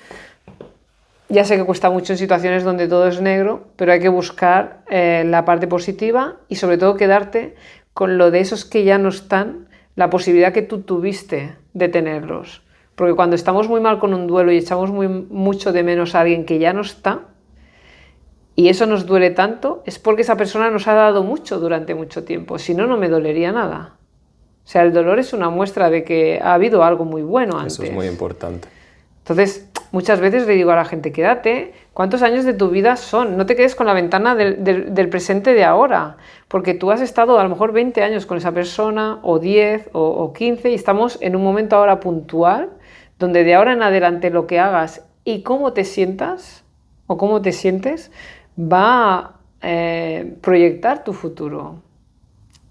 Ya sé que cuesta mucho en situaciones donde todo es negro, pero hay que buscar la parte positiva y sobre todo quedarte con lo de esos que ya no están, la posibilidad que tú tuviste de tenerlos. Porque cuando estamos muy mal con un duelo y echamos mucho de menos a alguien que ya no está, y eso nos duele tanto, es porque esa persona nos ha dado mucho durante mucho tiempo. Si no, no me dolería nada. O sea, el dolor es una muestra de que ha habido algo muy bueno antes. Eso es muy importante. Entonces, muchas veces le digo a la gente, quédate, ¿cuántos años de tu vida son? No te quedes con la ventana del presente de ahora, porque tú has estado a lo mejor 20 años con esa persona, o 10, o 15, y estamos en un momento ahora puntual, donde de ahora en adelante lo que hagas y cómo te sientas, o cómo te sientes, va a proyectar tu futuro.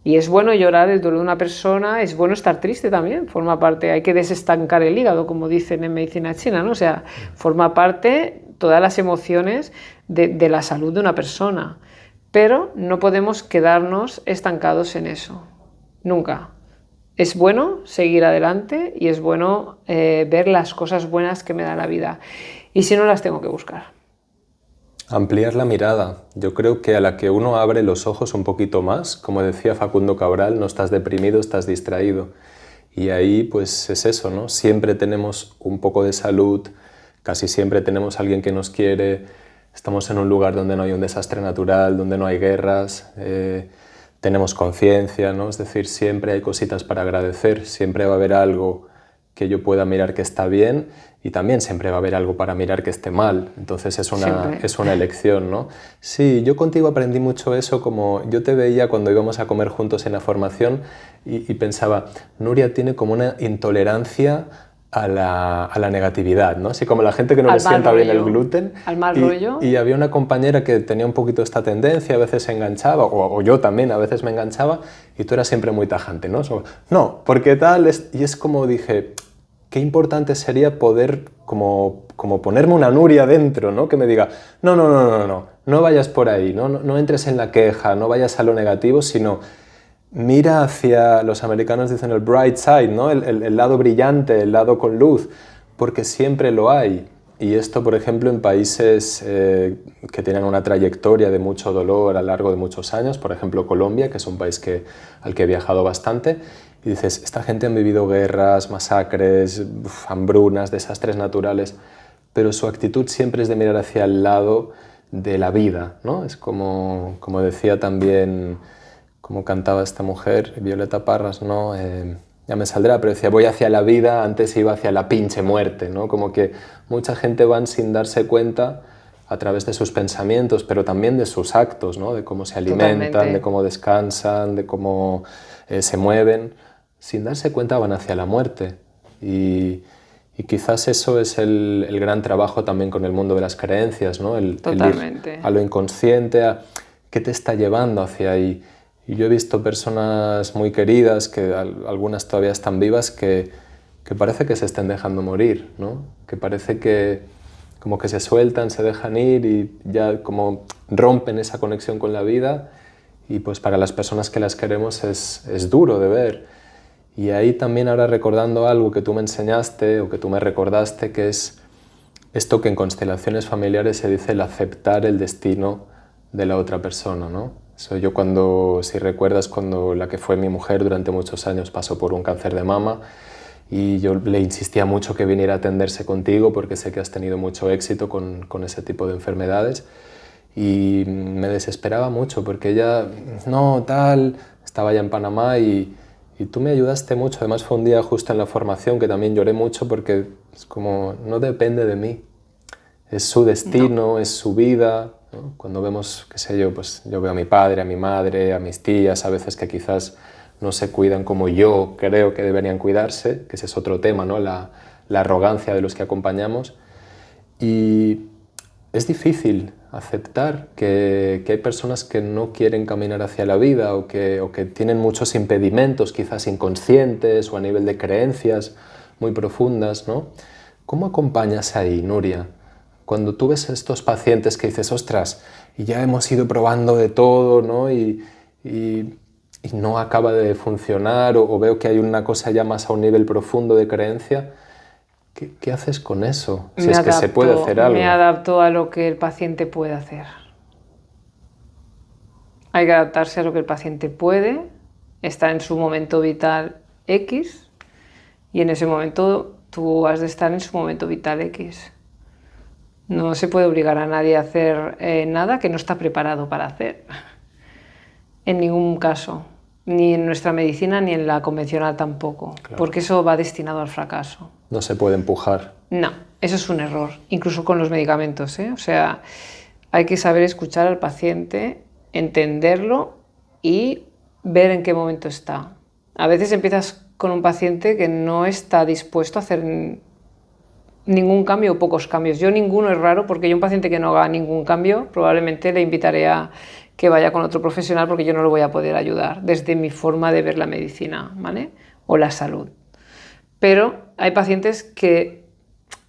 Y es bueno llorar el dolor de una persona, es bueno estar triste también, forma parte, hay que desestancar el hígado, como dicen en medicina china, ¿no? O sea, forma parte todas las emociones de la salud de una persona, pero no podemos quedarnos estancados en eso, nunca. Es bueno seguir adelante y es bueno ver las cosas buenas que me da la vida, y si no, las tengo que buscar. Ampliar la mirada. Yo creo que a la que uno abre los ojos un poquito más, como decía Facundo Cabral, no estás deprimido, estás distraído. Y ahí pues es eso, ¿no? Siempre tenemos un poco de salud, casi siempre tenemos a alguien que nos quiere, estamos en un lugar donde no hay un desastre natural, donde no hay guerras, tenemos conciencia, ¿no? Es decir, siempre hay cositas para agradecer, siempre va a haber algo que yo pueda mirar que está bien y también siempre va a haber algo para mirar que esté mal. Entonces es una elección, ¿no? Sí, yo contigo aprendí mucho eso, como yo te veía cuando íbamos a comer juntos en la formación y pensaba, Nuria tiene como una intolerancia a la negatividad, ¿no? Así como la gente que no le sienta bien el gluten. Al mal rollo. Y había una compañera que tenía un poquito esta tendencia, a veces se enganchaba, o yo también a veces me enganchaba, y tú eras siempre muy tajante, ¿no? No, porque tal, y es como dije, qué importante sería poder como ponerme una Nuria dentro, ¿no? Que me diga, no vayas por ahí, no entres en la queja, no vayas a lo negativo, sino mira hacia, los americanos dicen el bright side, ¿no? El lado brillante, el lado con luz, porque siempre lo hay. Y esto, por ejemplo, en países que tienen una trayectoria de mucho dolor a lo largo de muchos años, por ejemplo Colombia, que es un país al que he viajado bastante, y dices, esta gente han vivido guerras, masacres, hambrunas, desastres naturales, pero su actitud siempre es de mirar hacia el lado de la vida, ¿no? Es como decía también, como cantaba esta mujer, Violeta Parras, ¿no? Ya me saldrá, pero decía, voy hacia la vida, antes iba hacia la pinche muerte, ¿no? Como que mucha gente van sin darse cuenta a través de sus pensamientos, pero también de sus actos, ¿no? De cómo se alimentan, Totalmente. de cómo descansan, de cómo se mueven. Sin darse cuenta van hacia la muerte. Y quizás eso es el gran trabajo también con el mundo de las creencias, ¿no? El ir a lo inconsciente, a qué te está llevando hacia ahí. Y yo he visto personas muy queridas, que algunas todavía están vivas, que parece que se estén dejando morir, ¿no? Que parece que como que se sueltan, se dejan ir y ya como rompen esa conexión con la vida, y pues para las personas que las queremos es duro de ver. Y ahí también ahora recordando algo que tú me enseñaste o que tú me recordaste, que es esto que en constelaciones familiares se dice el aceptar el destino de la otra persona, ¿no? Eso yo si recuerdas, cuando la que fue mi mujer durante muchos años pasó por un cáncer de mama, y yo le insistía mucho que viniera a atenderse contigo porque sé que has tenido mucho éxito con ese tipo de enfermedades, y me desesperaba mucho porque ella, estaba ya en Panamá y tú me ayudaste mucho. Además fue un día justo en la formación que también lloré mucho porque es como, no depende de mí, es su destino, es su vida, ¿no? Cuando vemos, qué sé yo, pues yo veo a mi padre, a mi madre, a mis tías, a veces que quizás no se cuidan como yo creo que deberían cuidarse, que ese es otro tema, ¿no? La arrogancia de los que acompañamos. Y es difícil aceptar que hay personas que no quieren caminar hacia la vida o que tienen muchos impedimentos, quizás inconscientes o a nivel de creencias muy profundas, ¿no? ¿Cómo acompañas ahí, Nuria? Cuando tú ves a estos pacientes que dices, ostras, y ya hemos ido probando de todo, ¿no? Y no acaba de funcionar, o veo que hay una cosa ya más a un nivel profundo de creencia, ¿qué haces con eso? Si es que se puede hacer algo. Me adapto a lo que el paciente puede hacer. Hay que adaptarse a lo que el paciente puede, está en su momento vital X, y en ese momento tú has de estar en su momento vital X. No se puede obligar a nadie a hacer nada que no está preparado para hacer. En ningún caso. Ni en nuestra medicina ni en la convencional tampoco. Claro. Porque eso va destinado al fracaso. No se puede empujar. No, eso es un error. Incluso con los medicamentos, ¿eh? O sea, hay que saber escuchar al paciente, entenderlo y ver en qué momento está. A veces empiezas con un paciente que no está dispuesto a hacer ningún cambio o pocos cambios. Yo ninguno es raro, porque yo un paciente que no haga ningún cambio probablemente le invitaré a que vaya con otro profesional, porque yo no lo voy a poder ayudar desde mi forma de ver la medicina, ¿vale? O la salud. Pero hay pacientes que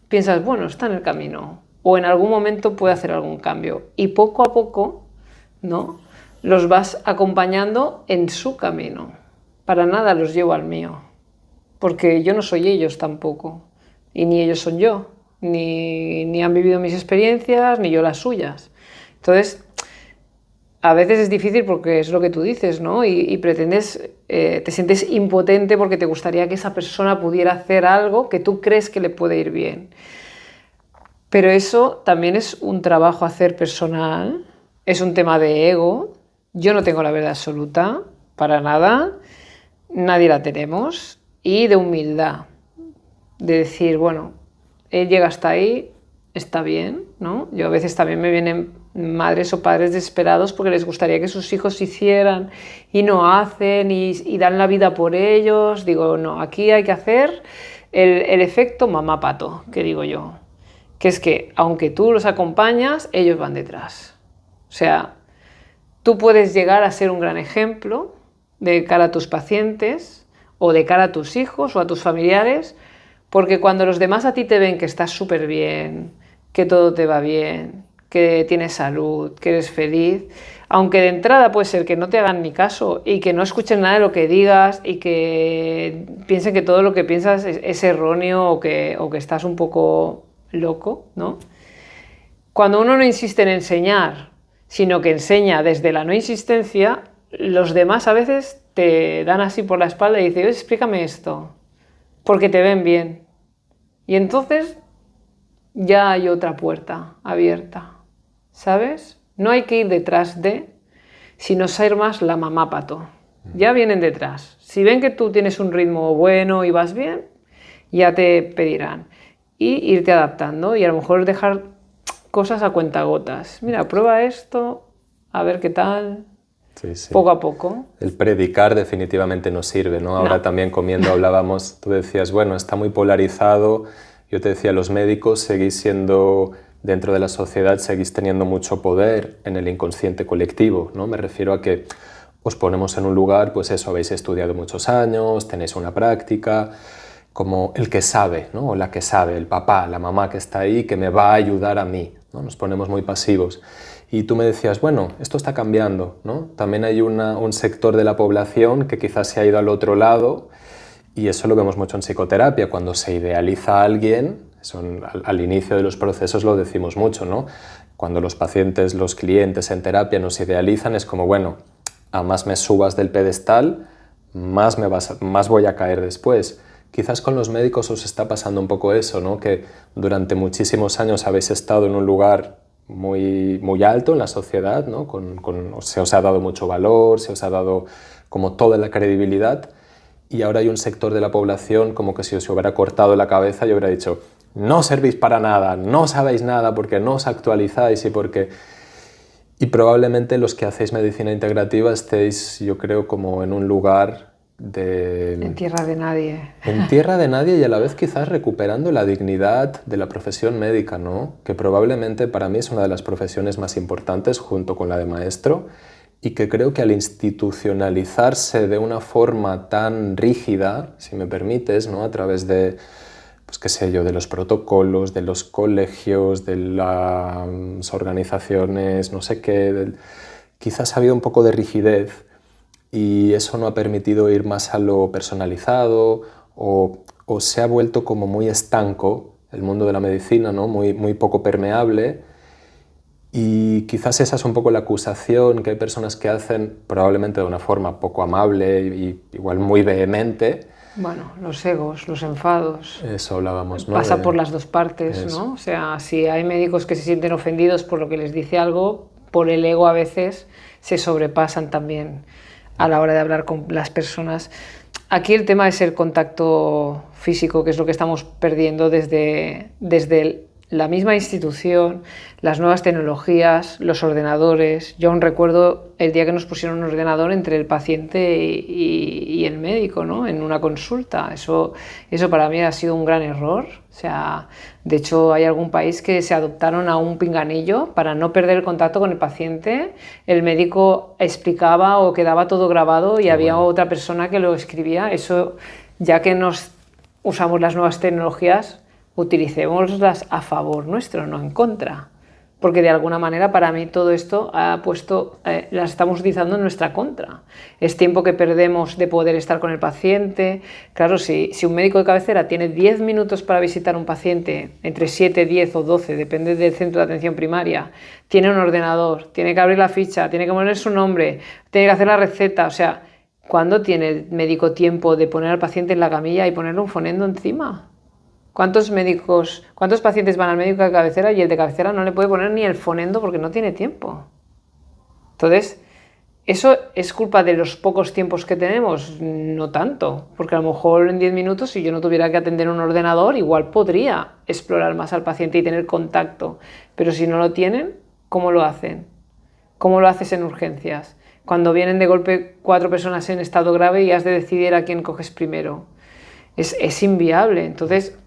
piensas, bueno, está en el camino o en algún momento puede hacer algún cambio, y poco a poco, ¿no?, los vas acompañando en su camino. Para nada los llevo al mío, porque yo no soy ellos tampoco. Y ni ellos son yo, ni han vivido mis experiencias, ni yo las suyas. Entonces, a veces es difícil porque es lo que tú dices, ¿no? Y pretendes, te sientes impotente porque te gustaría que esa persona pudiera hacer algo que tú crees que le puede ir bien. Pero eso también es un trabajo a hacer personal, es un tema de ego. Yo no tengo la verdad absoluta, para nada, nadie la tenemos, y de humildad. De decir, bueno, él llega hasta ahí, está bien, ¿no? Yo a veces también me vienen madres o padres desesperados porque les gustaría que sus hijos hicieran y no hacen y dan la vida por ellos. Digo, no, aquí hay que hacer el efecto mamá pato, que digo yo, que es que aunque tú los acompañas, ellos van detrás. O sea, tú puedes llegar a ser un gran ejemplo de cara a tus pacientes o de cara a tus hijos o a tus familiares, Porque cuando los demás a ti te ven que estás súper bien, que todo te va bien, que tienes salud, que eres feliz, aunque de entrada puede ser que no te hagan ni caso y que no escuchen nada de lo que digas y que piensen que todo lo que piensas es erróneo o que estás un poco loco, ¿no? Cuando uno no insiste en enseñar, sino que enseña desde la no insistencia, los demás a veces te dan así por la espalda y dicen, explícame esto, porque te ven bien. Y entonces ya hay otra puerta abierta, ¿sabes? No hay que ir detrás de, sino ser más la mamá pato. Ya vienen detrás. Si ven que tú tienes un ritmo bueno y vas bien, ya te pedirán. Y irte adaptando y a lo mejor dejar cosas a cuentagotas. Mira, prueba esto, a ver qué tal. Sí, sí. Poco a poco. El predicar definitivamente no sirve, ¿no? Ahora también comiendo hablábamos, tú decías, bueno, está muy polarizado. Yo te decía, los médicos seguís siendo, dentro de la sociedad, seguís teniendo mucho poder en el inconsciente colectivo, ¿no? Me refiero a que os ponemos en un lugar, pues eso, habéis estudiado muchos años, tenéis una práctica, como el que sabe, ¿no? O la que sabe, el papá, la mamá que está ahí, que me va a ayudar a mí, ¿no? Nos ponemos muy pasivos. Y tú me decías, bueno, esto está cambiando, ¿no? También hay un sector de la población que quizás se ha ido al otro lado, y eso lo vemos mucho en psicoterapia, cuando se idealiza a alguien, eso al inicio de los procesos lo decimos mucho, ¿no? Cuando los pacientes, los clientes en terapia nos idealizan, es como, bueno, a más me subas del pedestal, más voy a caer después. Quizás con los médicos os está pasando un poco eso, ¿no? Que durante muchísimos años habéis estado en un lugar muy, muy alto en la sociedad, ¿no? Se os ha dado mucho valor, se os ha dado como toda la credibilidad, y ahora hay un sector de la población como que si os hubiera cortado la cabeza y hubiera dicho, no servís para nada, no sabéis nada porque no os actualizáis y probablemente los que hacéis medicina integrativa estéis, yo creo, como en un lugar en tierra de nadie. En tierra de nadie y a la vez quizás recuperando la dignidad de la profesión médica, ¿no? Que probablemente para mí es una de las profesiones más importantes junto con la de maestro, y que creo que al institucionalizarse de una forma tan rígida, si me permites, ¿no? A través de, pues qué sé yo, de los protocolos, de los colegios, de las organizaciones, no sé qué, quizás ha habido un poco de rigidez. Y eso no ha permitido ir más a lo personalizado o se ha vuelto como muy estanco el mundo de la medicina, ¿no? Muy, muy poco permeable, y quizás esa es un poco la acusación que hay personas que hacen, probablemente de una forma poco amable y igual muy vehemente. Bueno, los egos, los enfados. Eso hablábamos, ¿no? Pasa por las dos partes, eso. ¿no? O sea, si hay médicos que se sienten ofendidos por lo que les dice algo, por el ego a veces se sobrepasan también a la hora de hablar con las personas. Aquí el tema es el contacto físico, que es lo que estamos perdiendo desde la misma institución, las nuevas tecnologías, los ordenadores. Yo aún recuerdo el día que nos pusieron un ordenador entre el paciente y el médico, ¿no? En una consulta. Eso para mí ha sido un gran error. O sea, de hecho hay algún país que se adoptaron a un pinganillo para no perder el contacto con el paciente. El médico explicaba o quedaba todo grabado y había otra persona que lo escribía. Eso, ya que usamos las nuevas tecnologías, utilicémoslas a favor nuestro, no en contra. Porque de alguna manera para mí todo esto las estamos utilizando en nuestra contra. Es tiempo que perdemos de poder estar con el paciente. Claro, si un médico de cabecera tiene 10 minutos para visitar a un paciente, entre 7, 10 o 12, depende del centro de atención primaria, tiene un ordenador, tiene que abrir la ficha, tiene que poner su nombre, tiene que hacer la receta, o sea, ¿cuándo tiene el médico tiempo de poner al paciente en la camilla y ponerle un fonendo encima? ¿Cuántos pacientes van al médico de cabecera y el de cabecera no le puede poner ni el fonendo porque no tiene tiempo? Entonces, ¿eso es culpa de los pocos tiempos que tenemos? No tanto, porque a lo mejor en 10 minutos, si yo no tuviera que atender un ordenador, igual podría explorar más al paciente y tener contacto. Pero si no lo tienen, ¿cómo lo hacen? ¿Cómo lo haces en urgencias? Cuando vienen de golpe 4 personas en estado grave y has de decidir a quién coges primero. Es inviable. Entonces,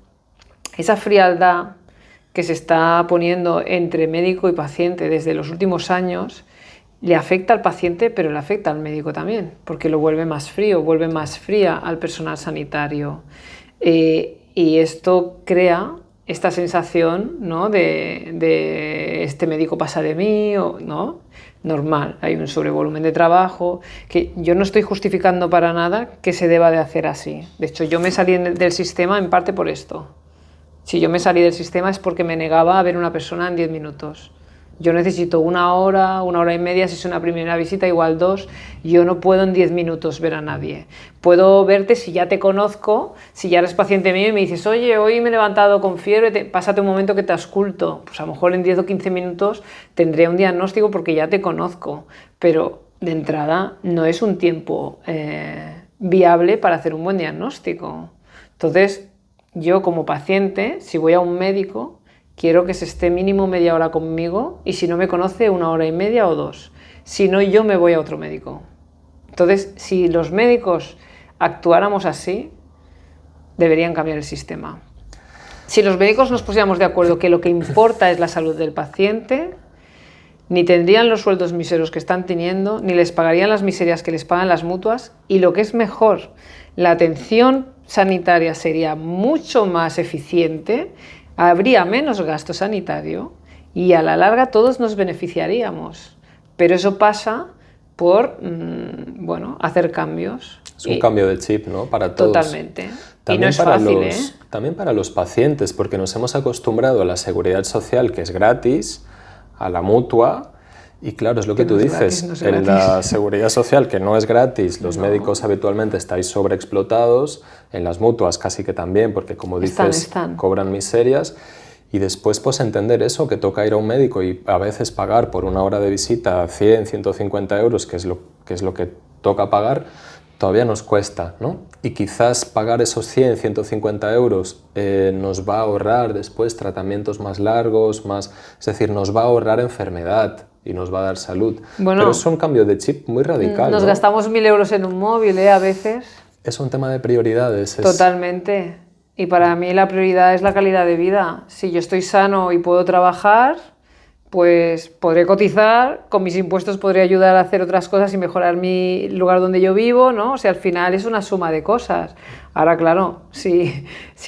esa frialdad que se está poniendo entre médico y paciente desde los últimos años le afecta al paciente, pero le afecta al médico también, porque lo vuelve más frío, vuelve más fría al personal sanitario. y esto crea esta sensación, ¿no? de este médico pasa de mí, ¿no? Normal, hay un sobrevolumen de trabajo, que yo no estoy justificando para nada que se deba de hacer así. De hecho, yo me salí del sistema en parte por esto. Si yo me salí del sistema es porque me negaba a ver una persona en 10 minutos. Yo necesito una hora y media, si es una primera visita, igual 2. Yo no puedo en 10 minutos ver a nadie. Puedo verte si ya te conozco, si ya eres paciente mío y me dices, oye, hoy me he levantado con fiebre, pásate un momento que te ausculto. Pues a lo mejor en 10 o 15 minutos tendré un diagnóstico porque ya te conozco. Pero de entrada no es un tiempo viable para hacer un buen diagnóstico. Entonces, yo como paciente, si voy a un médico, quiero que se esté mínimo media hora conmigo y si no me conoce 1 hora y media o 2. Si no, yo me voy a otro médico. Entonces, si los médicos actuáramos así, deberían cambiar el sistema. Si los médicos nos pusiéramos de acuerdo que lo que importa es la salud del paciente, ni tendrían los sueldos miseros que están teniendo, ni les pagarían las miserias que les pagan las mutuas, y lo que es mejor, la atención sanitaria sería mucho más eficiente, habría menos gasto sanitario y a la larga todos nos beneficiaríamos. Pero eso pasa por hacer cambios. Es un cambio de chip, ¿no? Para todos. Totalmente. También y no es para fácil, También para los pacientes, porque nos hemos acostumbrado a la seguridad social, que es gratis, a la mutua. Y claro, es lo que tú dices, en la seguridad social, que no es gratis, los médicos habitualmente estáis sobreexplotados, en las mutuas casi que también, porque como dices, cobran miserias, y después pues entender eso, que toca ir a un médico y a veces pagar por 1 hora de visita 100, 150 euros, que es lo que toca pagar, todavía nos cuesta, ¿no? Y quizás pagar esos 100, 150 euros nos va a ahorrar después tratamientos más largos, es decir, nos va a ahorrar enfermedad y nos va a dar salud. Bueno, pero es un cambio de chip muy radical. Nos gastamos 1.000 euros en un móvil, a veces. Es un tema de prioridades. Totalmente. Y para mí la prioridad es la calidad de vida. Si yo estoy sano y puedo trabajar, pues podré cotizar, con mis impuestos podré ayudar a hacer otras cosas y mejorar mi lugar donde yo vivo, ¿no? O sea, al final es una suma de cosas. Ahora, claro, si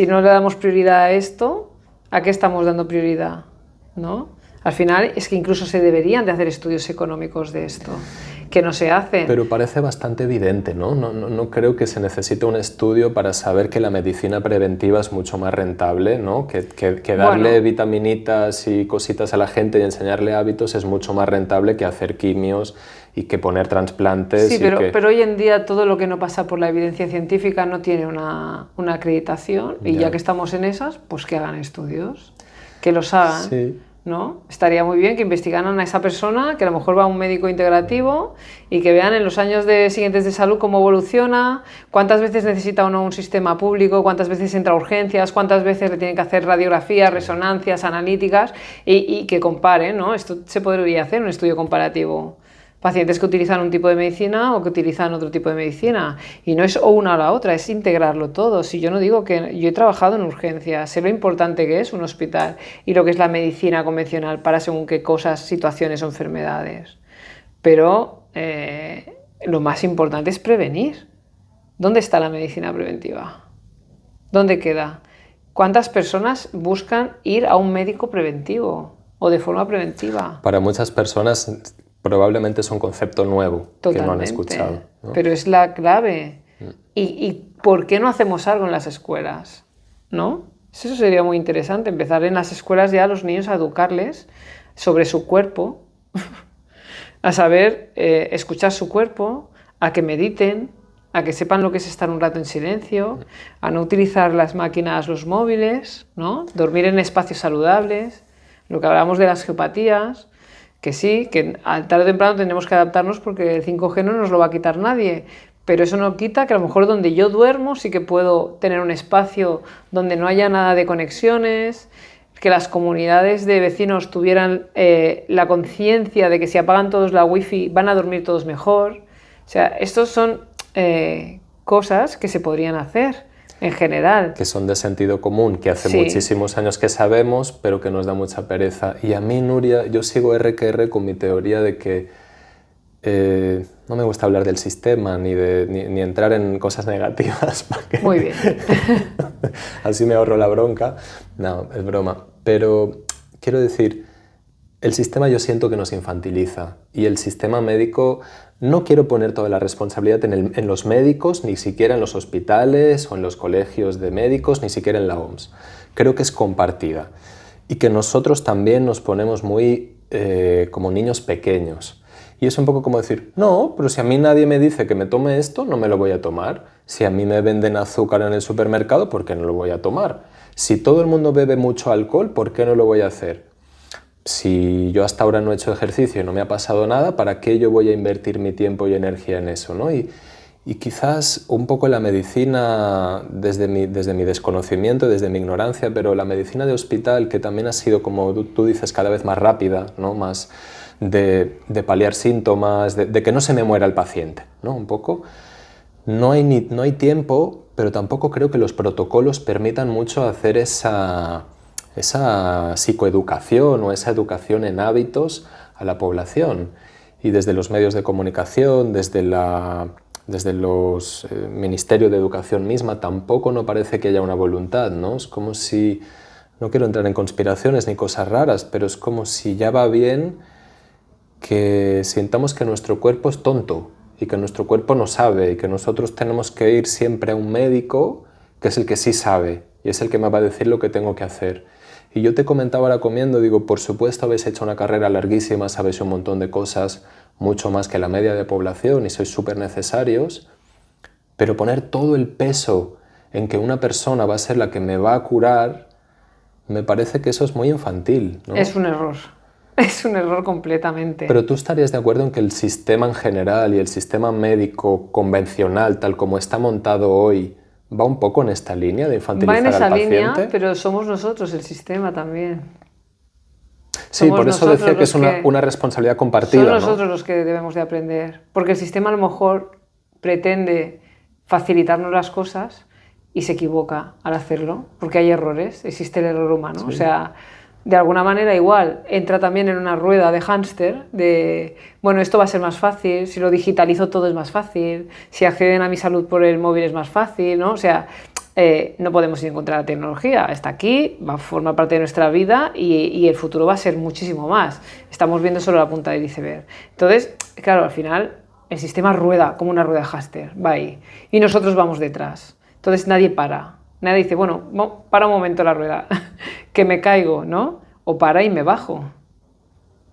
no le damos prioridad a esto, ¿a qué estamos dando prioridad? ¿No? Al final es que incluso se deberían de hacer estudios económicos de esto, que no se hacen. Pero parece bastante evidente, ¿no? No creo que se necesite un estudio para saber que la medicina preventiva es mucho más rentable, ¿no? Que darle vitaminitas y cositas a la gente y enseñarle hábitos es mucho más rentable que hacer quimios y que poner trasplantes. Sí, pero hoy en día todo lo que no pasa por la evidencia científica no tiene una acreditación y ya que estamos en esas, pues que hagan estudios, que los hagan. Sí. ¿No? Estaría muy bien que investigaran a esa persona, que a lo mejor va a un médico integrativo y que vean en los años siguientes de salud cómo evoluciona, cuántas veces necesita o no un sistema público, cuántas veces entra a urgencias, cuántas veces le tienen que hacer radiografías, resonancias, analíticas y que comparen, ¿no? Esto se podría hacer, un estudio comparativo. Pacientes que utilizan un tipo de medicina o que utilizan otro tipo de medicina. Y no es o una o la otra, es integrarlo todo. Si yo no digo que yo he trabajado en urgencias, sé lo importante que es un hospital y lo que es la medicina convencional para según qué cosas, situaciones o enfermedades. Pero lo más importante es prevenir. ¿Dónde está la medicina preventiva? ¿Dónde queda? ¿Cuántas personas buscan ir a un médico preventivo o de forma preventiva? Para muchas personas probablemente es un concepto nuevo. Totalmente, que no han escuchado, ¿no? Pero es la clave. ¿Y por qué no hacemos algo en las escuelas? ¿No? Eso sería muy interesante, empezar en las escuelas ya a los niños a educarles sobre su cuerpo, a saber escuchar su cuerpo, a que mediten, a que sepan lo que es estar un rato en silencio, a no utilizar las máquinas, los móviles, ¿no? Dormir en espacios saludables, lo que hablamos de las geopatías, que sí, que tarde o temprano tendremos que adaptarnos porque el 5G no nos lo va a quitar nadie, pero eso no quita que a lo mejor donde yo duermo sí que puedo tener un espacio donde no haya nada de conexiones, que las comunidades de vecinos tuvieran la conciencia de que si apagan todos la wifi van a dormir todos mejor. O sea, estos son cosas que se podrían hacer en general. Que son de sentido común, que hace muchísimos años que sabemos, pero que nos da mucha pereza. Y a mí, Nuria, yo sigo R con mi teoría de que no me gusta hablar del sistema ni entrar en cosas negativas. Muy bien. así me ahorro la bronca. No, es broma. Pero quiero decir, el sistema yo siento que nos infantiliza y el sistema médico, no quiero poner toda la responsabilidad en los médicos, ni siquiera en los hospitales o en los colegios de médicos, ni siquiera en la OMS. Creo que es compartida y que nosotros también nos ponemos muy como niños pequeños. Y es un poco como decir, no, pero si a mí nadie me dice que me tome esto, no me lo voy a tomar. Si a mí me venden azúcar en el supermercado, ¿por qué no lo voy a tomar? Si todo el mundo bebe mucho alcohol, ¿por qué no lo voy a hacer? Si yo hasta ahora no he hecho ejercicio y no me ha pasado nada, ¿para qué yo voy a invertir mi tiempo y energía en eso, ¿no? Y quizás un poco la medicina, desde mi desconocimiento, desde mi ignorancia, pero la medicina de hospital, que también ha sido, como tú dices, cada vez más rápida, ¿no? Más de paliar síntomas, de que no se me muera el paciente, ¿no? Un poco. No hay tiempo, pero tampoco creo que los protocolos permitan mucho hacer esa psicoeducación o esa educación en hábitos a la población. Y desde los medios de comunicación, desde los ministerios de educación misma, tampoco no parece que haya una voluntad, ¿no? Es como si, no quiero entrar en conspiraciones ni cosas raras, pero es como si ya va bien que sintamos que nuestro cuerpo es tonto y que nuestro cuerpo no sabe y que nosotros tenemos que ir siempre a un médico que es el que sí sabe y es el que me va a decir lo que tengo que hacer. Y yo te comentaba ahora comiendo, digo, por supuesto habéis hecho una carrera larguísima, sabéis un montón de cosas, mucho más que la media de población y sois súper necesarios, pero poner todo el peso en que una persona va a ser la que me va a curar, me parece que eso es muy infantil, ¿no? Es un error. Es un error completamente. Pero tú estarías de acuerdo en que el sistema en general y el sistema médico convencional, tal como está montado hoy, va un poco en esta línea de infantilizar al paciente. Va en esa línea, pero somos nosotros el sistema también. Sí, Somos por eso decía que es que una responsabilidad compartida, son ¿no? nosotros los que debemos de aprender, porque el sistema a lo mejor pretende facilitarnos las cosas y se equivoca al hacerlo, porque hay errores, existe el error humano. Sí. O sea, de alguna manera igual entra también en una rueda de hámster de, bueno, esto va a ser más fácil, si lo digitalizo todo es más fácil, si acceden a mi salud por el móvil es más fácil, ¿no? O sea, no podemos ir en contra de la tecnología, está aquí, va a formar parte de nuestra vida y el futuro va a ser muchísimo más. Estamos viendo solo la punta del iceberg. Entonces, claro, al final el sistema rueda como una rueda de hámster, va ahí, y nosotros vamos detrás. Entonces nadie para. Nadie dice, bueno, para un momento la rueda, que me caigo, ¿no? O para y me bajo.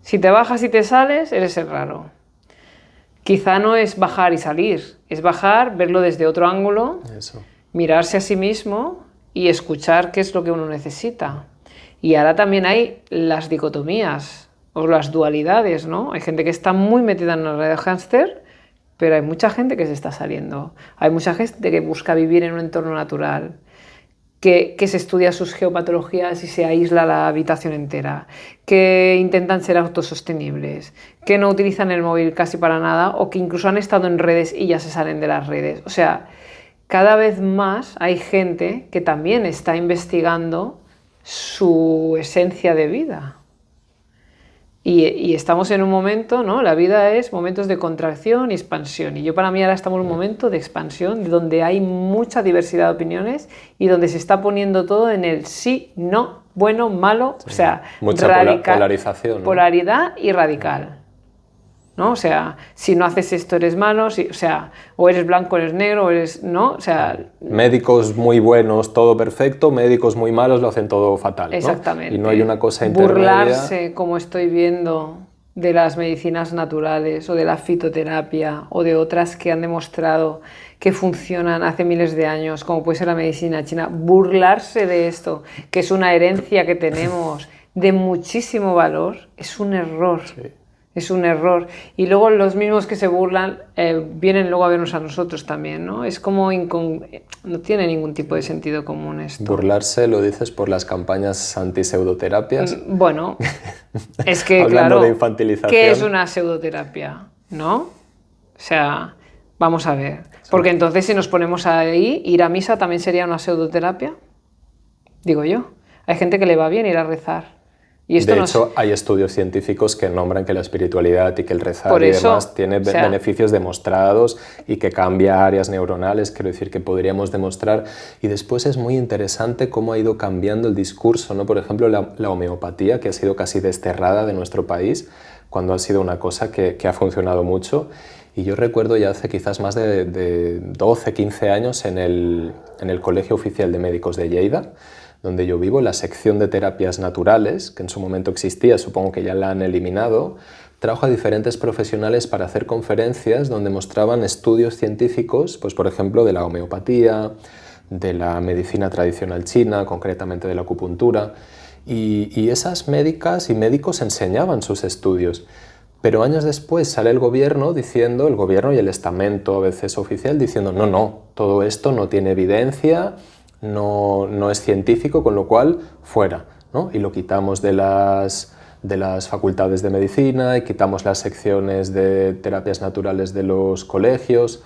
Si te bajas y te sales, eres el raro. Quizá no es bajar y salir, es bajar, verlo desde otro ángulo, Eso. Mirarse a sí mismo y escuchar qué es lo que uno necesita. Y ahora también hay las dicotomías o las dualidades, ¿no? Hay gente que está muy metida en una red de hámster, pero hay mucha gente que se está saliendo. Hay mucha gente que busca vivir en un entorno natural, que se estudia sus geopatologías y se aísla la habitación entera, que intentan ser autosostenibles, que no utilizan el móvil casi para nada o que incluso han estado en redes y ya se salen de las redes. O sea, cada vez más hay gente que también está investigando su esencia de vida. Y estamos en un momento, ¿no? La vida es momentos de contracción y expansión. Y yo para mí ahora estamos en un momento de expansión, donde hay mucha diversidad de opiniones y donde se está poniendo todo en el sí, no, bueno, malo, sí. O sea, mucha polarización, ¿no? Polaridad y radical. ¿No? O sea, si no haces esto eres malo, o sea, o eres blanco o eres negro, o eres, ¿no? O sea, médicos muy buenos, todo perfecto, médicos muy malos lo hacen todo fatal, ¿no? Exactamente. Y no hay una cosa intermedia. Burlarse, como estoy viendo, de las medicinas naturales o de la fitoterapia o de otras que han demostrado que funcionan hace miles de años, como puede ser la medicina china, burlarse de esto, que es una herencia que tenemos de muchísimo valor, es un error. Sí. Es un error. Y luego los mismos que se burlan vienen luego a vernos a nosotros también, ¿no? Es como no tiene ningún tipo de sentido común esto. Burlarse, lo dices por las campañas anti-pseudoterapias. Bueno, es que hablando claro, de infantilización. ¿qué es una pseudoterapia? ¿No? O sea, vamos a ver. Porque entonces si nos ponemos ahí, ir a misa también sería una pseudoterapia. Digo yo. Hay gente que le va bien ir a rezar. Y esto de hecho, hay estudios científicos que nombran que la espiritualidad y que el rezar Por y eso, demás tiene beneficios demostrados y que cambia áreas neuronales, quiero decir, que podríamos demostrar. Y después es muy interesante cómo ha ido cambiando el discurso, ¿no? Por ejemplo, la homeopatía, que ha sido casi desterrada de nuestro país, cuando ha sido una cosa que ha funcionado mucho. Y yo recuerdo ya hace quizás más de 12, 15 años en el Colegio Oficial de Médicos de Lleida, donde yo vivo, la sección de terapias naturales, que en su momento existía, supongo que ya la han eliminado, trajo a diferentes profesionales para hacer conferencias donde mostraban estudios científicos, pues por ejemplo de la homeopatía, de la medicina tradicional china, concretamente de la acupuntura, y esas médicas y médicos enseñaban sus estudios. Pero años después sale el gobierno diciendo, el gobierno y el estamento a veces oficial, diciendo no, todo esto no tiene evidencia, no es científico, con lo cual fuera, ¿no? Y lo quitamos de las facultades de medicina y quitamos las secciones de terapias naturales de los colegios.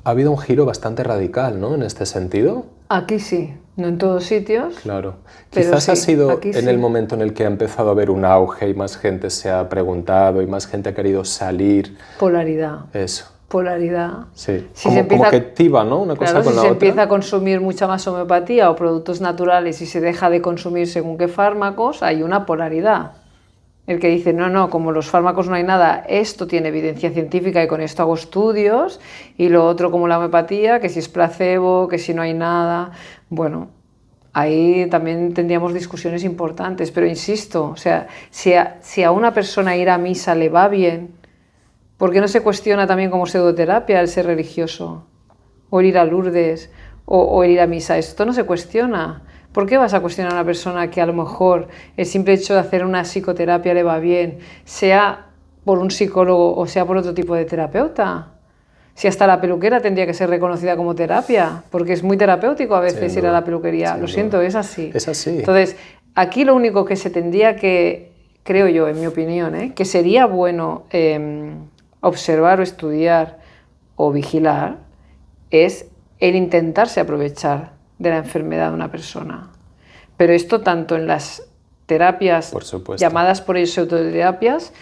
Ha habido un giro bastante radical, ¿no? En este sentido. Aquí sí, no en todos sitios. Claro. Pero Quizás sí, ha sido aquí en sí. el momento en el que ha empezado a haber un auge y más gente se ha preguntado y más gente ha querido salir. Polaridad. Eso. Polaridad. Sí. Si se Como empieza, que tiba, ¿no? Una cosa claro, con si la se otra. empieza a consumir mucha más homeopatía o productos naturales y se deja de consumir según qué fármacos, hay una polaridad. El que dice, no, como los fármacos no hay nada, esto tiene evidencia científica y con esto hago estudios, y lo otro como la homeopatía, que si es placebo, que si no hay nada. Bueno, ahí también tendríamos discusiones importantes, pero insisto, o sea, si a una persona ir a misa le va bien, ¿por qué no se cuestiona también como pseudoterapia el ser religioso? O el ir a Lourdes, o el ir a misa. Esto no se cuestiona. ¿Por qué vas a cuestionar a una persona que a lo mejor el simple hecho de hacer una psicoterapia le va bien, sea por un psicólogo o sea por otro tipo de terapeuta? Si hasta la peluquera tendría que ser reconocida como terapia, porque es muy terapéutico a veces ir a la peluquería. Lo siento, es así. Es así. Entonces, aquí lo único que se tendría que, creo yo, en mi opinión, que sería bueno observar o estudiar o vigilar, es el intentarse aprovechar de la enfermedad de una persona. Pero esto tanto en las terapias llamadas por ellos pseudoterapias,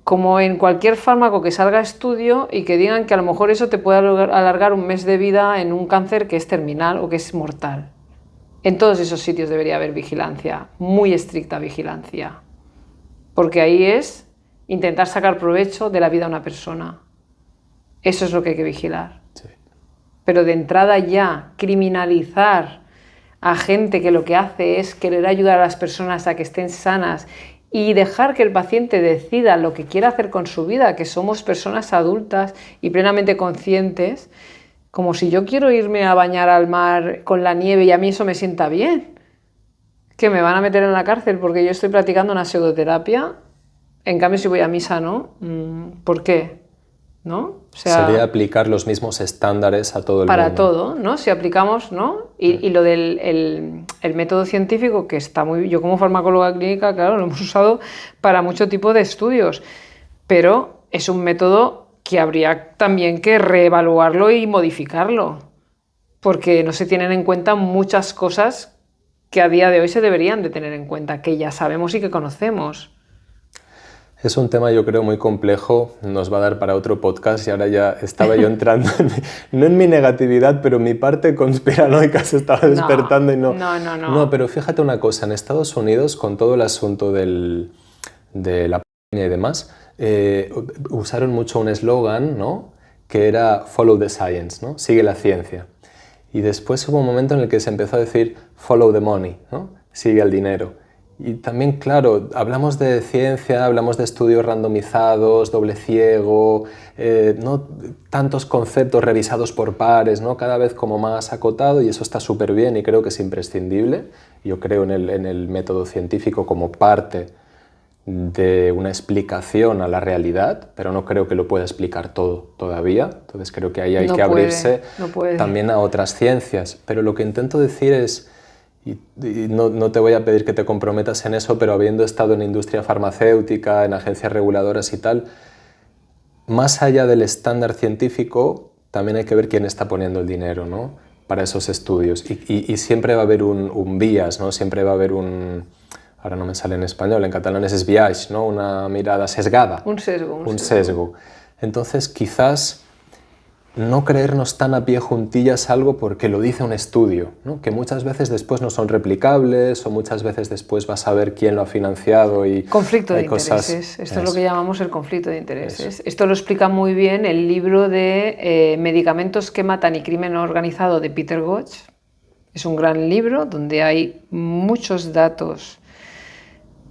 como en cualquier fármaco que salga a estudio y que digan que a lo mejor eso te puede alargar un mes de vida en un cáncer que es terminal o que es mortal. En todos esos sitios debería haber vigilancia, muy estricta vigilancia, porque ahí es intentar sacar provecho de la vida de una persona. Eso es lo que hay que vigilar. Sí. Pero de entrada ya criminalizar a gente que lo que hace es querer ayudar a las personas a que estén sanas y dejar que el paciente decida lo que quiera hacer con su vida, que somos personas adultas y plenamente conscientes, como si yo quiero irme a bañar al mar con la nieve y a mí eso me sienta bien, que me van a meter en la cárcel porque yo estoy practicando una pseudoterapia, en cambio si voy a misa no. ¿Por qué? ¿No? O sea, sería aplicar los mismos estándares a todo el mundo. Para todo, ¿no? Si aplicamos, ¿no? Y lo del el método científico, que está muy... Yo como farmacóloga clínica, claro, lo hemos usado para mucho tipo de estudios, pero es un método que habría también que reevaluarlo y modificarlo, porque no se tienen en cuenta muchas cosas que a día de hoy se deberían de tener en cuenta, que ya sabemos y que conocemos. Es un tema, yo creo, muy complejo, nos va a dar para otro podcast y ahora ya estaba yo entrando, no en mi negatividad, pero mi parte conspiranoica se estaba despertando y no. No, pero fíjate una cosa, en Estados Unidos, con todo el asunto de la pandemia y demás, usaron mucho un eslogan, ¿no? Que era Follow the Science, ¿no? Sigue la ciencia. Y después hubo un momento en el que se empezó a decir Follow the Money, ¿no? Sigue el dinero. Y también, claro, hablamos de ciencia, hablamos de estudios randomizados, doble ciego, no tantos conceptos revisados por pares, ¿no? Cada vez como más acotado, y eso está súper bien y creo que es imprescindible. Yo creo en el método científico como parte de una explicación a la realidad, pero no creo que lo pueda explicar todo todavía. Entonces creo que ahí hay que abrirse también a otras ciencias. Pero lo que intento decir es... Y no te voy a pedir que te comprometas en eso, pero habiendo estado en industria farmacéutica, en agencias reguladoras y tal, más allá del estándar científico, también hay que ver quién está poniendo el dinero, ¿no? Para esos estudios. Y siempre va a haber un bias, ¿no? Siempre va a haber ahora no me sale en español, en catalán es esbiaix, ¿no? Una mirada sesgada. Un sesgo. Un sesgo. Entonces, quizás no creernos tan a pie juntillas algo porque lo dice un estudio, ¿no? Que muchas veces después no son replicables o muchas veces después vas a ver quién lo ha financiado y conflicto de cosas... intereses. Esto es lo que llamamos el conflicto de intereses. Esto lo explica muy bien el libro de Medicamentos que matan y crimen organizado de Peter Gotch. Es un gran libro donde hay muchos datos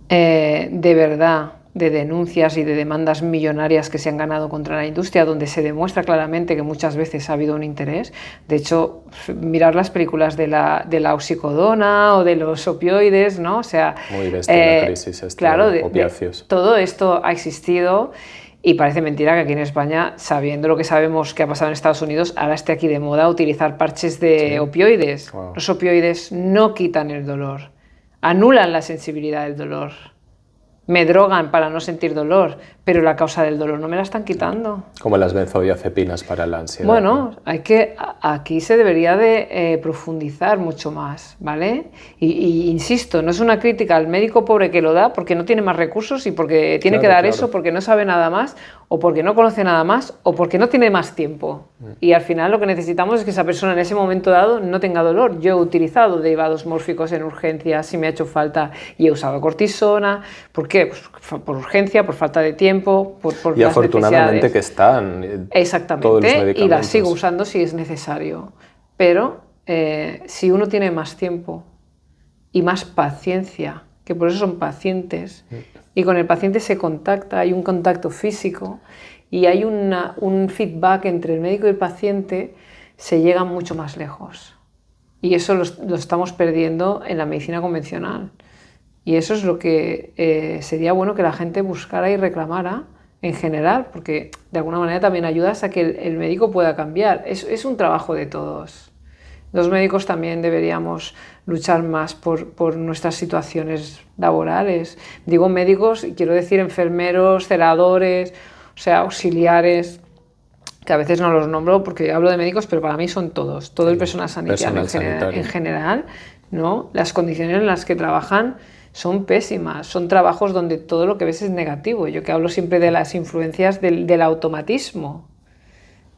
de verdad, de denuncias y de demandas millonarias que se han ganado contra la industria, donde se demuestra claramente que muchas veces ha habido un interés. De hecho, mirar las películas de la oxicodona o de los opioides, ¿no? O sea, muy bestia la crisis esta, claro, opiáceos. Todo esto ha existido y parece mentira que aquí en España, sabiendo lo que sabemos que ha pasado en Estados Unidos, ahora esté aquí de moda utilizar parches de opioides. Wow. Los opioides no quitan el dolor, anulan la sensibilidad del dolor. Me drogan para no sentir dolor, pero la causa del dolor no me la están quitando. Como las benzodiazepinas para la ansiedad. Bueno, ¿no? Aquí se debería de profundizar mucho más, ¿vale? Y insisto, no es una crítica al médico pobre que lo da porque no tiene más recursos y porque tiene que dar eso, porque no sabe nada más, o porque no conoce nada más, o porque no tiene más tiempo. Y al final lo que necesitamos es que esa persona en ese momento dado no tenga dolor. Yo he utilizado derivados mórficos en urgencias si me ha hecho falta y he usado cortisona. ¿Por qué? Pues por urgencia, por falta de tiempo, por y las afortunadamente necesidades. Que están exactamente, todos los medicamentos. Y las sigo usando si es necesario. Pero si uno tiene más tiempo y más paciencia, que por eso son pacientes, y con el paciente se contacta, hay un contacto físico y hay un feedback entre el médico y el paciente, se llega mucho más lejos. Y eso lo estamos perdiendo en la medicina convencional. Y eso es lo que sería bueno que la gente buscara y reclamara en general, porque de alguna manera también ayudas a que el médico pueda cambiar. Es un trabajo de todos. Los médicos también deberíamos luchar más por nuestras situaciones laborales. Digo médicos y quiero decir enfermeros, celadores, o sea, auxiliares, que a veces no los nombro porque hablo de médicos, pero para mí son todos, todo el personal sanitario en general, ¿no? Las condiciones en las que trabajan son pésimas, son trabajos donde todo lo que ves es negativo. Yo que hablo siempre de las influencias del automatismo.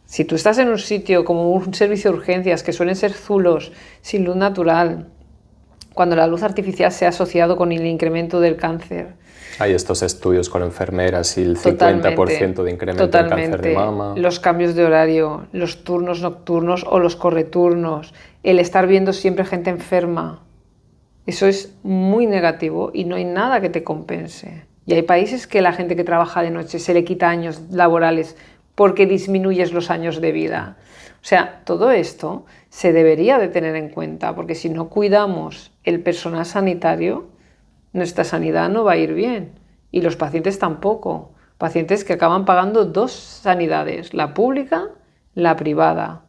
Si tú estás en un sitio como un servicio de urgencias, que suelen ser zulos, sin luz natural, cuando la luz artificial se ha asociado con el incremento del cáncer. Hay estos estudios con enfermeras y el 50% de incremento del cáncer de mama. Los cambios de horario, los turnos nocturnos o los correturnos, el estar viendo siempre gente enferma. Eso es muy negativo y no hay nada que te compense. Y hay países que la gente que trabaja de noche se le quita años laborales porque disminuyes los años de vida. O sea, todo esto se debería de tener en cuenta, porque si no cuidamos el personal sanitario, nuestra sanidad no va a ir bien. Y los pacientes tampoco. Pacientes que acaban pagando dos sanidades, la pública, la privada.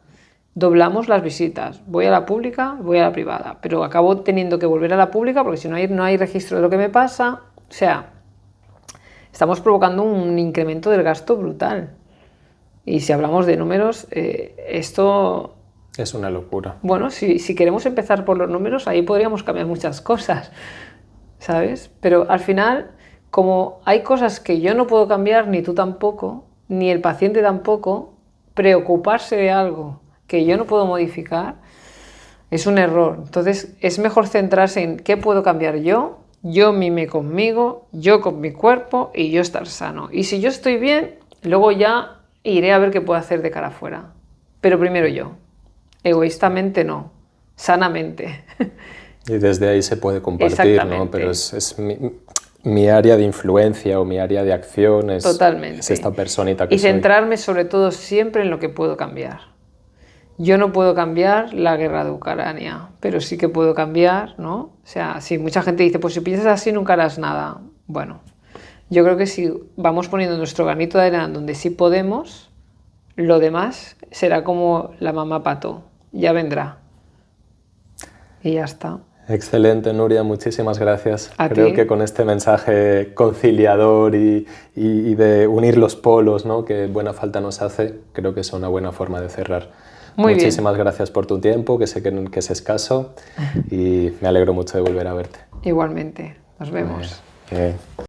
Doblamos las visitas. Voy a la pública, voy a la privada. Pero acabo teniendo que volver a la pública porque si no hay registro de lo que me pasa. O sea, estamos provocando un incremento del gasto brutal. Y si hablamos de números, esto... Es una locura. Bueno, si queremos empezar por los números, ahí podríamos cambiar muchas cosas, ¿sabes? Pero al final, como hay cosas que yo no puedo cambiar, ni tú tampoco, ni el paciente tampoco, preocuparse de algo que yo no puedo modificar es un error. Entonces, es mejor centrarse en qué puedo cambiar yo mime conmigo, yo con mi cuerpo y yo estar sano. Y si yo estoy bien, luego ya iré a ver qué puedo hacer de cara afuera. Pero primero yo. Egoístamente no, sanamente. Y desde ahí se puede compartir, ¿no? Pero es mi área de influencia o mi área de acción es esta personita que soy. Y centrarme sobre todo siempre en lo que puedo cambiar. Yo no puedo cambiar la guerra de Ucrania, pero sí que puedo cambiar, ¿no? O sea, si mucha gente dice, pues si piensas así nunca harás nada. Bueno, yo creo que si vamos poniendo nuestro granito de arena donde sí podemos, lo demás será como la mamá pato, ya vendrá. Y ya está. Excelente, Nuria, muchísimas gracias. Creo que con este mensaje conciliador y de unir los polos, ¿no? Que buena falta nos hace, creo que es una buena forma de cerrar. Muchísimas gracias por tu tiempo, que sé que es escaso y me alegro mucho de volver a verte. Igualmente. Nos vemos. Bien.